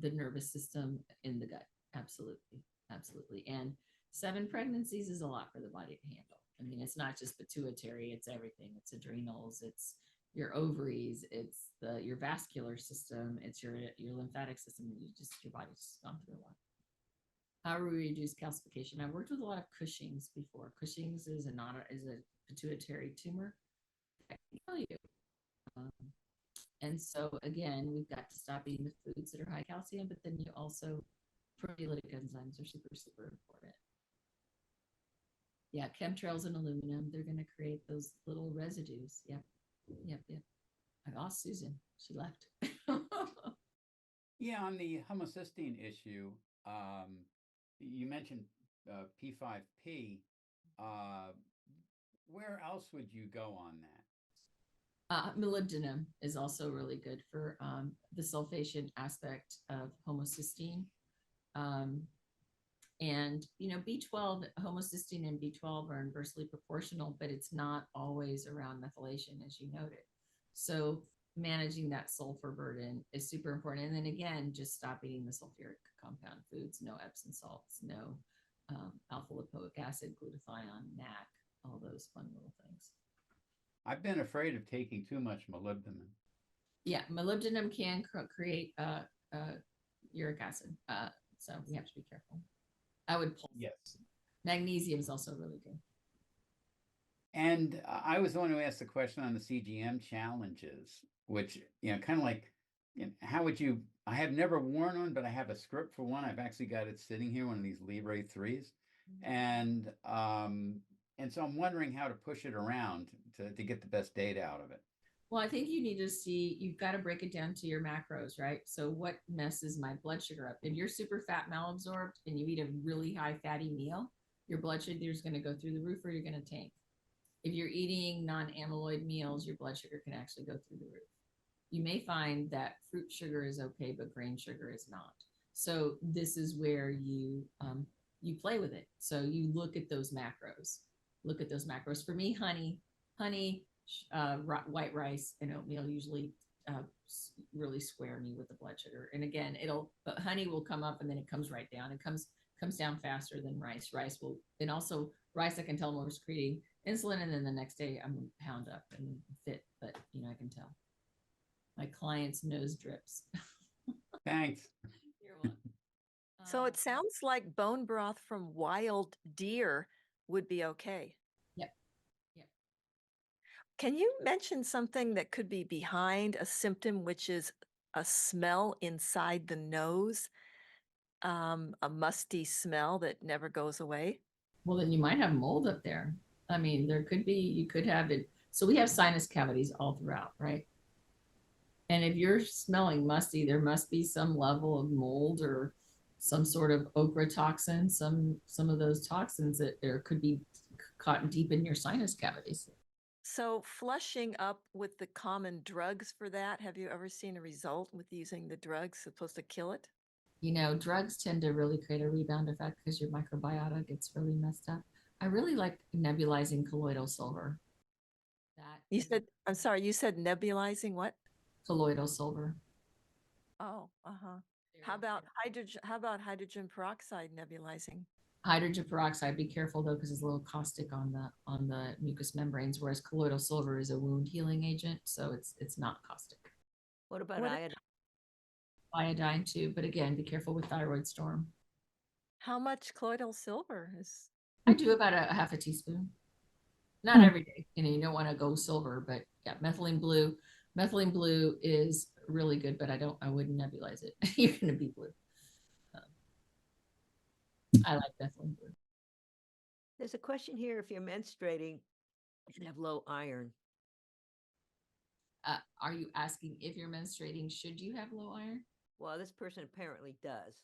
nervous system in the gut. Absolutely, absolutely. And 7 pregnancies is a lot for the body to handle. I mean, it's not just pituitary; it's everything. It's adrenals. It's your ovaries. It's your vascular system. It's your lymphatic system. Your body's just gone through a lot. How do we reduce calcification? I've worked with a lot of Cushing's before. Cushing's is a pituitary tumor. I can tell you. And so again, we've got to stop eating the foods that are high calcium, but then you also, proteolytic enzymes are super, super important. Yeah, chemtrails and aluminum, they're going to create those little residues. Yep. I lost Susan. She left. Yeah, on the homocysteine issue, you mentioned P5P. Where else would you go on that? Molybdenum is also really good for the sulfation aspect of homocysteine. And B12, homocysteine and B12 are inversely proportional, but it's not always around methylation, as you noted. So managing that sulfur burden is super important. And then again, just stop eating the sulfuric compound foods, no Epsom salts, no alpha lipoic acid, glutathione, NAC, all those fun little things. I've been afraid of taking too much molybdenum. Yeah, molybdenum can create uric acid. So we have to be careful. I would pulse. Yes. Magnesium is also really good. And I was the one who asked the question on the CGM challenges, which, kind of like, how would you, I have never worn one, but I have a script for one. I've actually got it sitting here, one of these Libre 3s. And so I'm wondering how to push it around to get the best data out of it. Well, I think you need to see, you've got to break it down to your macros, right? So what messes my blood sugar up? If you're super fat malabsorbed and you eat a really high fatty meal, your blood sugar is going to go through the roof or you're going to tank. If you're eating non-amyloid meals, your blood sugar can actually go through the roof. You may find that fruit sugar is okay, but grain sugar is not. So this is where you play with it. So you look at those macros. Look at those macros. For me, honey, white rice, and oatmeal usually really square me with the blood sugar. And again, but honey will come up and then it comes right down. It comes comes down faster than rice. Rice will, and also rice, I can tell I'm secreting insulin, and then the next day I'm pound up and fit, but you know, I can tell. My client's nose drips. Thanks. You're welcome. So it sounds like bone broth from wild deer would be okay. Yep. Yep. Can you mention something that could be behind a symptom, which is a smell inside the nose, a musty smell that never goes away? Well, then you might have mold up there. I mean, there could be, you could have it. So we have sinus cavities all throughout, right? And if you're smelling musty, there must be some level of mold or some sort of ochre toxin, some of those toxins that there could be caught deep in your sinus cavities. So flushing up with the common drugs for that, have you ever seen a result with using the drugs supposed to kill it? You know, drugs tend to really create a rebound effect because your microbiota gets really messed up. I really like nebulizing colloidal silver. You said, I'm sorry, you said nebulizing what? Colloidal silver. Oh, uh-huh. How about hydrogen peroxide nebulizing? Hydrogen peroxide, be careful though, because it's a little caustic on the mucous membranes, whereas colloidal silver is a wound healing agent, so it's not caustic. What about What- iodine? Iodine too, but again, be careful with thyroid storm. How much colloidal silver is? I do about a half a teaspoon. Not every day. You know, you don't want to go silver, but yeah, methylene blue. Methylene blue is really good, but I wouldn't nebulize it. You're going to be blue. I like methylene blue. There's a question here. If you're menstruating, you should have low iron. Are you asking if you're menstruating, should you have low iron? Well, this person apparently does.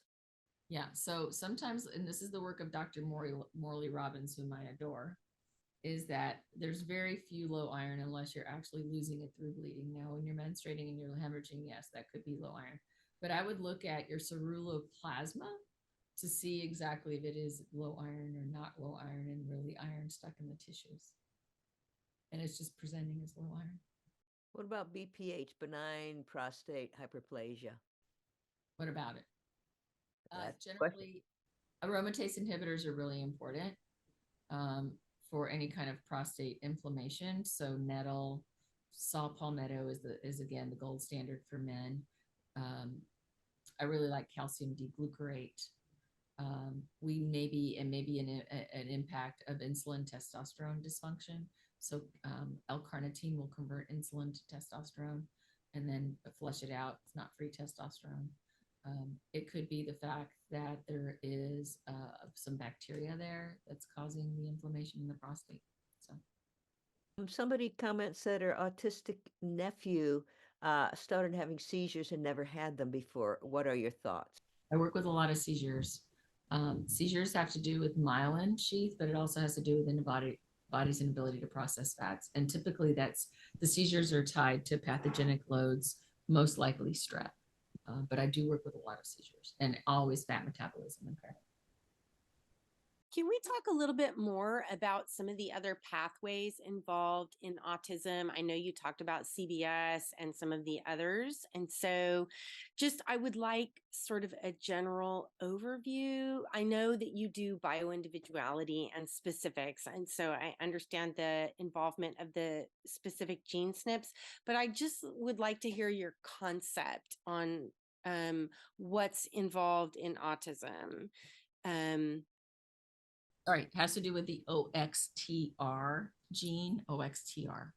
Yeah. So sometimes, and this is the work of Dr. Morley Robbins, whom I adore, is that there's very few low iron unless you're actually losing it through bleeding. Now, when you're menstruating and you're hemorrhaging, yes, that could be low iron. But I would look at your ceruloplasma to see exactly if it is low iron or not low iron, and really iron stuck in the tissues. And it's just presenting as low iron. What about BPH, benign prostate hyperplasia? What about it? That's the question. Generally, aromatase inhibitors are really important for any kind of prostate inflammation. So nettle, saw palmetto is again the gold standard for men. I really like calcium D-glucarate. We may be an impact of insulin testosterone dysfunction. So L-carnitine will convert insulin to testosterone and then flush it out. It's not free testosterone. It could be the fact that there is some bacteria there that's causing the inflammation in the prostate. So Somebody comments that her autistic nephew started having seizures and never had them before. What are your thoughts? I work with a lot of seizures. Seizures have to do with myelin sheath, but it also has to do with the body's inability to process fats. And typically that's the seizures are tied to pathogenic loads, most likely strep. But I do work with a lot of seizures and always fat metabolism impairment. Can we talk a little bit more about some of the other pathways involved in autism? I know you talked about CBS and some of the others. And so I would like sort of a general overview. I know that you do bioindividuality and specifics. And so I understand the involvement of the specific gene SNPs, but I just would like to hear your concept on what's involved in autism. All right, has to do with the OXTR gene, OXTR.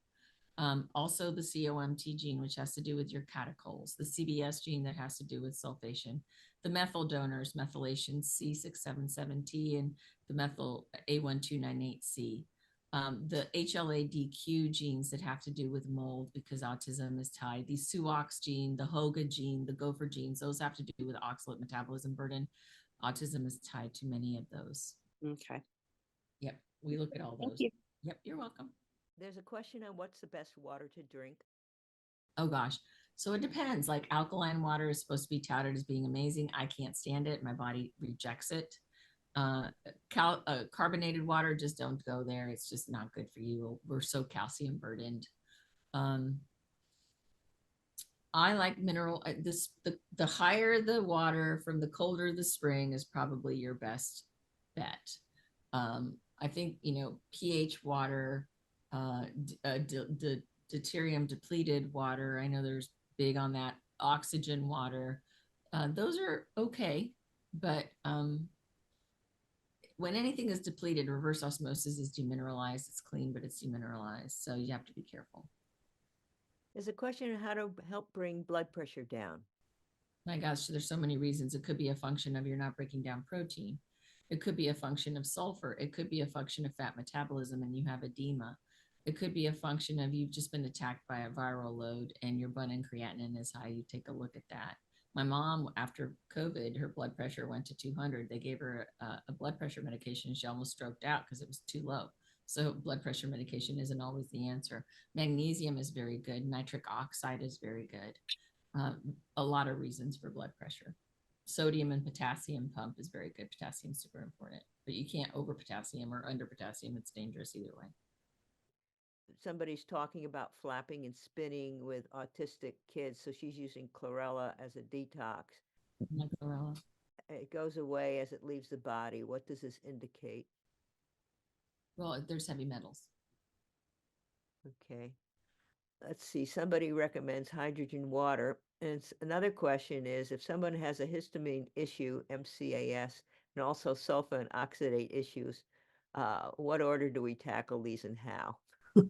Also the COMT gene, which has to do with your catechols, the CBS gene that has to do with sulfation, the methyl donors, methylation C677T, and the methyl A1298C. The HLA-DQ genes that have to do with mold because autism is tied, the SUOX gene, the HOGA gene, the gopher genes, those have to do with oxalate metabolism burden. Autism is tied to many of those. Okay. Yep, we look at all those. Thank you. Yep, you're welcome. There's a question on what's the best water to drink. Oh gosh. So it depends. Like alkaline water is supposed to be touted as being amazing. I can't stand it. My body rejects it. Carbonated water, just don't go there. It's just not good for you. We're so calcium burdened. I like mineral, the higher the water from the colder the spring is probably your best bet. I think, pH water, deuterium depleted water. I know there's big on that. Oxygen water. Those are okay, but when anything is depleted, reverse osmosis is demineralized. It's clean, but it's demineralized. So you have to be careful. There's a question of how to help bring blood pressure down. My gosh, there's so many reasons. It could be a function of you're not breaking down protein. It could be a function of sulfur. It could be a function of fat metabolism and you have edema. It could be a function of you've just been attacked by a viral load and your bun and creatinine is high. You take a look at that. My mom, after COVID, her blood pressure went to 200. They gave her a blood pressure medication. She almost stroked out because it was too low. So blood pressure medication isn't always the answer. Magnesium is very good. Nitric oxide is very good. A lot of reasons for blood pressure. Sodium and potassium pump is very good. Potassium is super important, but you can't over potassium or under potassium. It's dangerous either way. Somebody's talking about flapping and spinning with autistic kids, so she's using chlorella as a detox. Chlorella. It goes away as it leaves the body. What does this indicate? Well, there's heavy metals. Okay. Let's see, somebody recommends hydrogen water. And another question is, if someone has a histamine issue, MCAS, and also sulfur and oxidate issues, what order do we tackle these and how?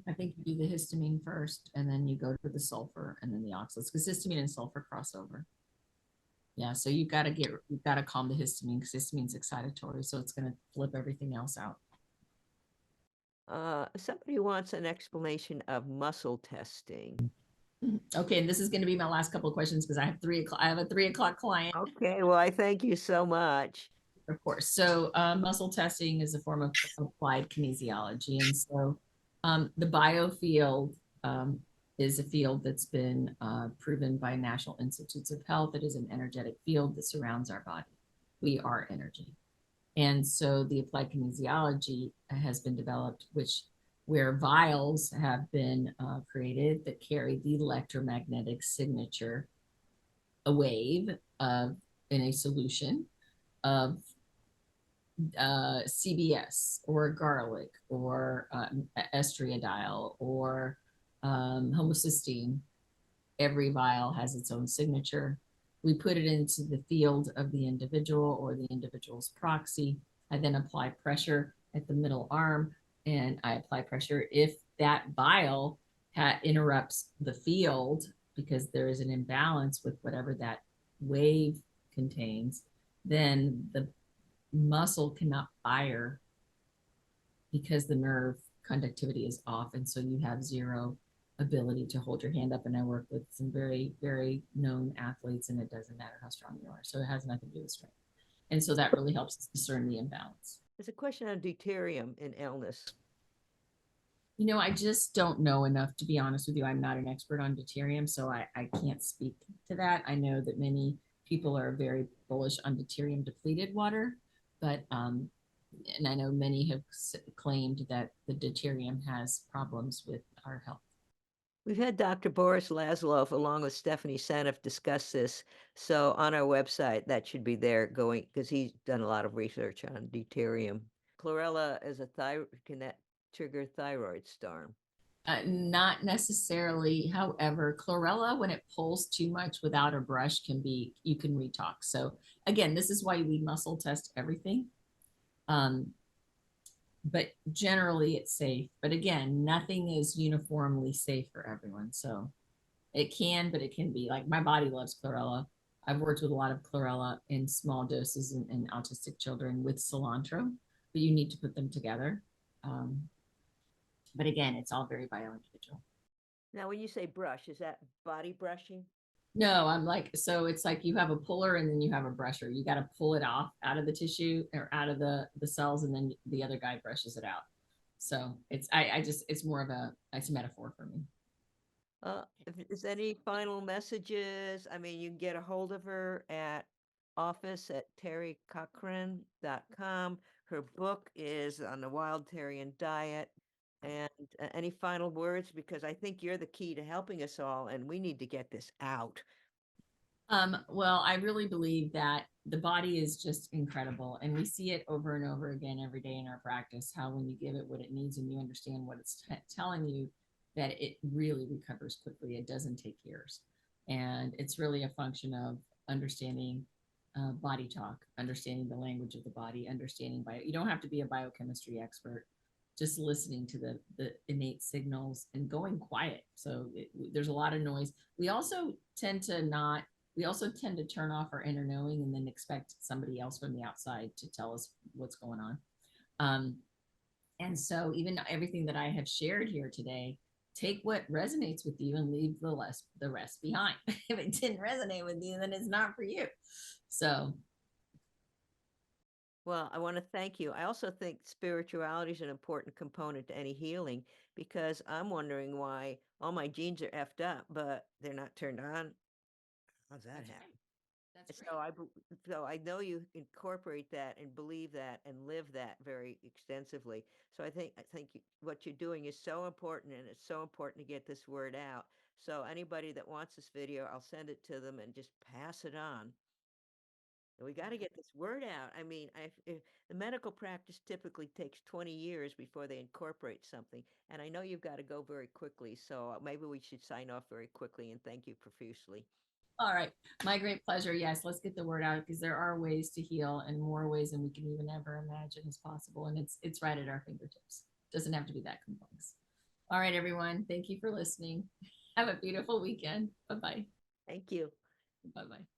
I think you do the histamine first, and then you go to the sulfur and then the oxalates, because histamine and sulfur cross over. Yeah, so you've got to calm the histamine because histamine's excitatory, so it's going to flip everything else out. Somebody wants an explanation of muscle testing. Okay, and this is going to be my last couple of questions because I have 3 o'clock. I have a 3 o'clock client. Okay, well, I thank you so much. Of course. So muscle testing is a form of applied kinesiology. And so the biofield is a field that's been proven by National Institutes of Health. It is an energetic field that surrounds our body. We are energy. And so the applied kinesiology has been developed, where vials have been created that carry the electromagnetic signature, a wave in a solution of CBS or garlic or estriadiol or homocysteine. Every vial has its own signature. We put it into the field of the individual or the individual's proxy. I then apply pressure at the middle arm, and I apply pressure if that vial interrupts the field because there is an imbalance with whatever that wave contains, then the muscle cannot fire because the nerve conductivity is off, and so you have zero ability to hold your hand up. And I work with some very, very known athletes, and it doesn't matter how strong you are. So it has nothing to do with strength. And so that really helps us discern the imbalance. There's a question on deuterium in illness. I just don't know enough, to be honest with you. I'm not an expert on deuterium, so I can't speak to that. I know that many people are very bullish on deuterium depleted water, but and I know many have claimed that the deuterium has problems with our health. We've had Dr. Boris Laszlo along with Stephanie Seneff discuss this. So on our website, that should be there going, because he's done a lot of research on deuterium. Chlorella is can that trigger thyroid storm? Not necessarily. However, chlorella, when it pulls too much without a brush, you can retox. So again, this is why we muscle test everything. But generally it's safe. But again, nothing is uniformly safe for everyone. So it can, but it can be. Like, my body loves chlorella. I've worked with a lot of chlorella in small doses in autistic children with cilantro, but you need to put them together. But again, it's all very bio-individual. Now, when you say brush, is that body brushing? No, so it's like you have a puller and then you have a brusher. You got to pull it off out of the tissue or out of the cells, and then the other guy brushes it out. So it's more of it's a metaphor for me. If there's any final messages, I mean, you can get a hold of her at office@tericochrane.com. Her book is on the wildatarian diet. And any final words? Because I think you're the key to helping us all, and we need to get this out. Well, I really believe that the body is just incredible, and we see it over and over again every day in our practice, how when you give it what it needs and you understand what it's telling you, that it really recovers quickly. It doesn't take years. And it's really a function of understanding body talk, understanding the language of the body, understanding you don't have to be a biochemistry expert, just listening to the innate signals and going quiet. So there's a lot of noise. We also tend to turn off our inner knowing and then expect somebody else from the outside to tell us what's going on. And so even everything that I have shared here today, take what resonates with you and leave the rest behind. If it didn't resonate with you, then it's not for you. So Well, I want to thank you. I also think spirituality is an important component to any healing, because I'm wondering why all my genes are effed up, but they're not turned on. How's that that's happen? right. That's So right. so I know you incorporate that and believe that and live that very extensively. So I think what you're doing is so important, and it's so important to get this word out. So anybody that wants this video, I'll send it to them and just pass it on. We got to get this word out. I mean, if the medical practice typically takes 20 years before they incorporate something, and I know you've got to go very quickly, so maybe we should sign off very quickly, and thank you profusely. All right. My great pleasure. Yes, let's get the word out, because there are ways to heal, and more ways than we can even ever imagine is possible. And it's right at our fingertips. Doesn't have to be that complex. All right, everyone. Thank you for listening. Have a beautiful weekend. Bye-bye. Thank you. Bye-bye.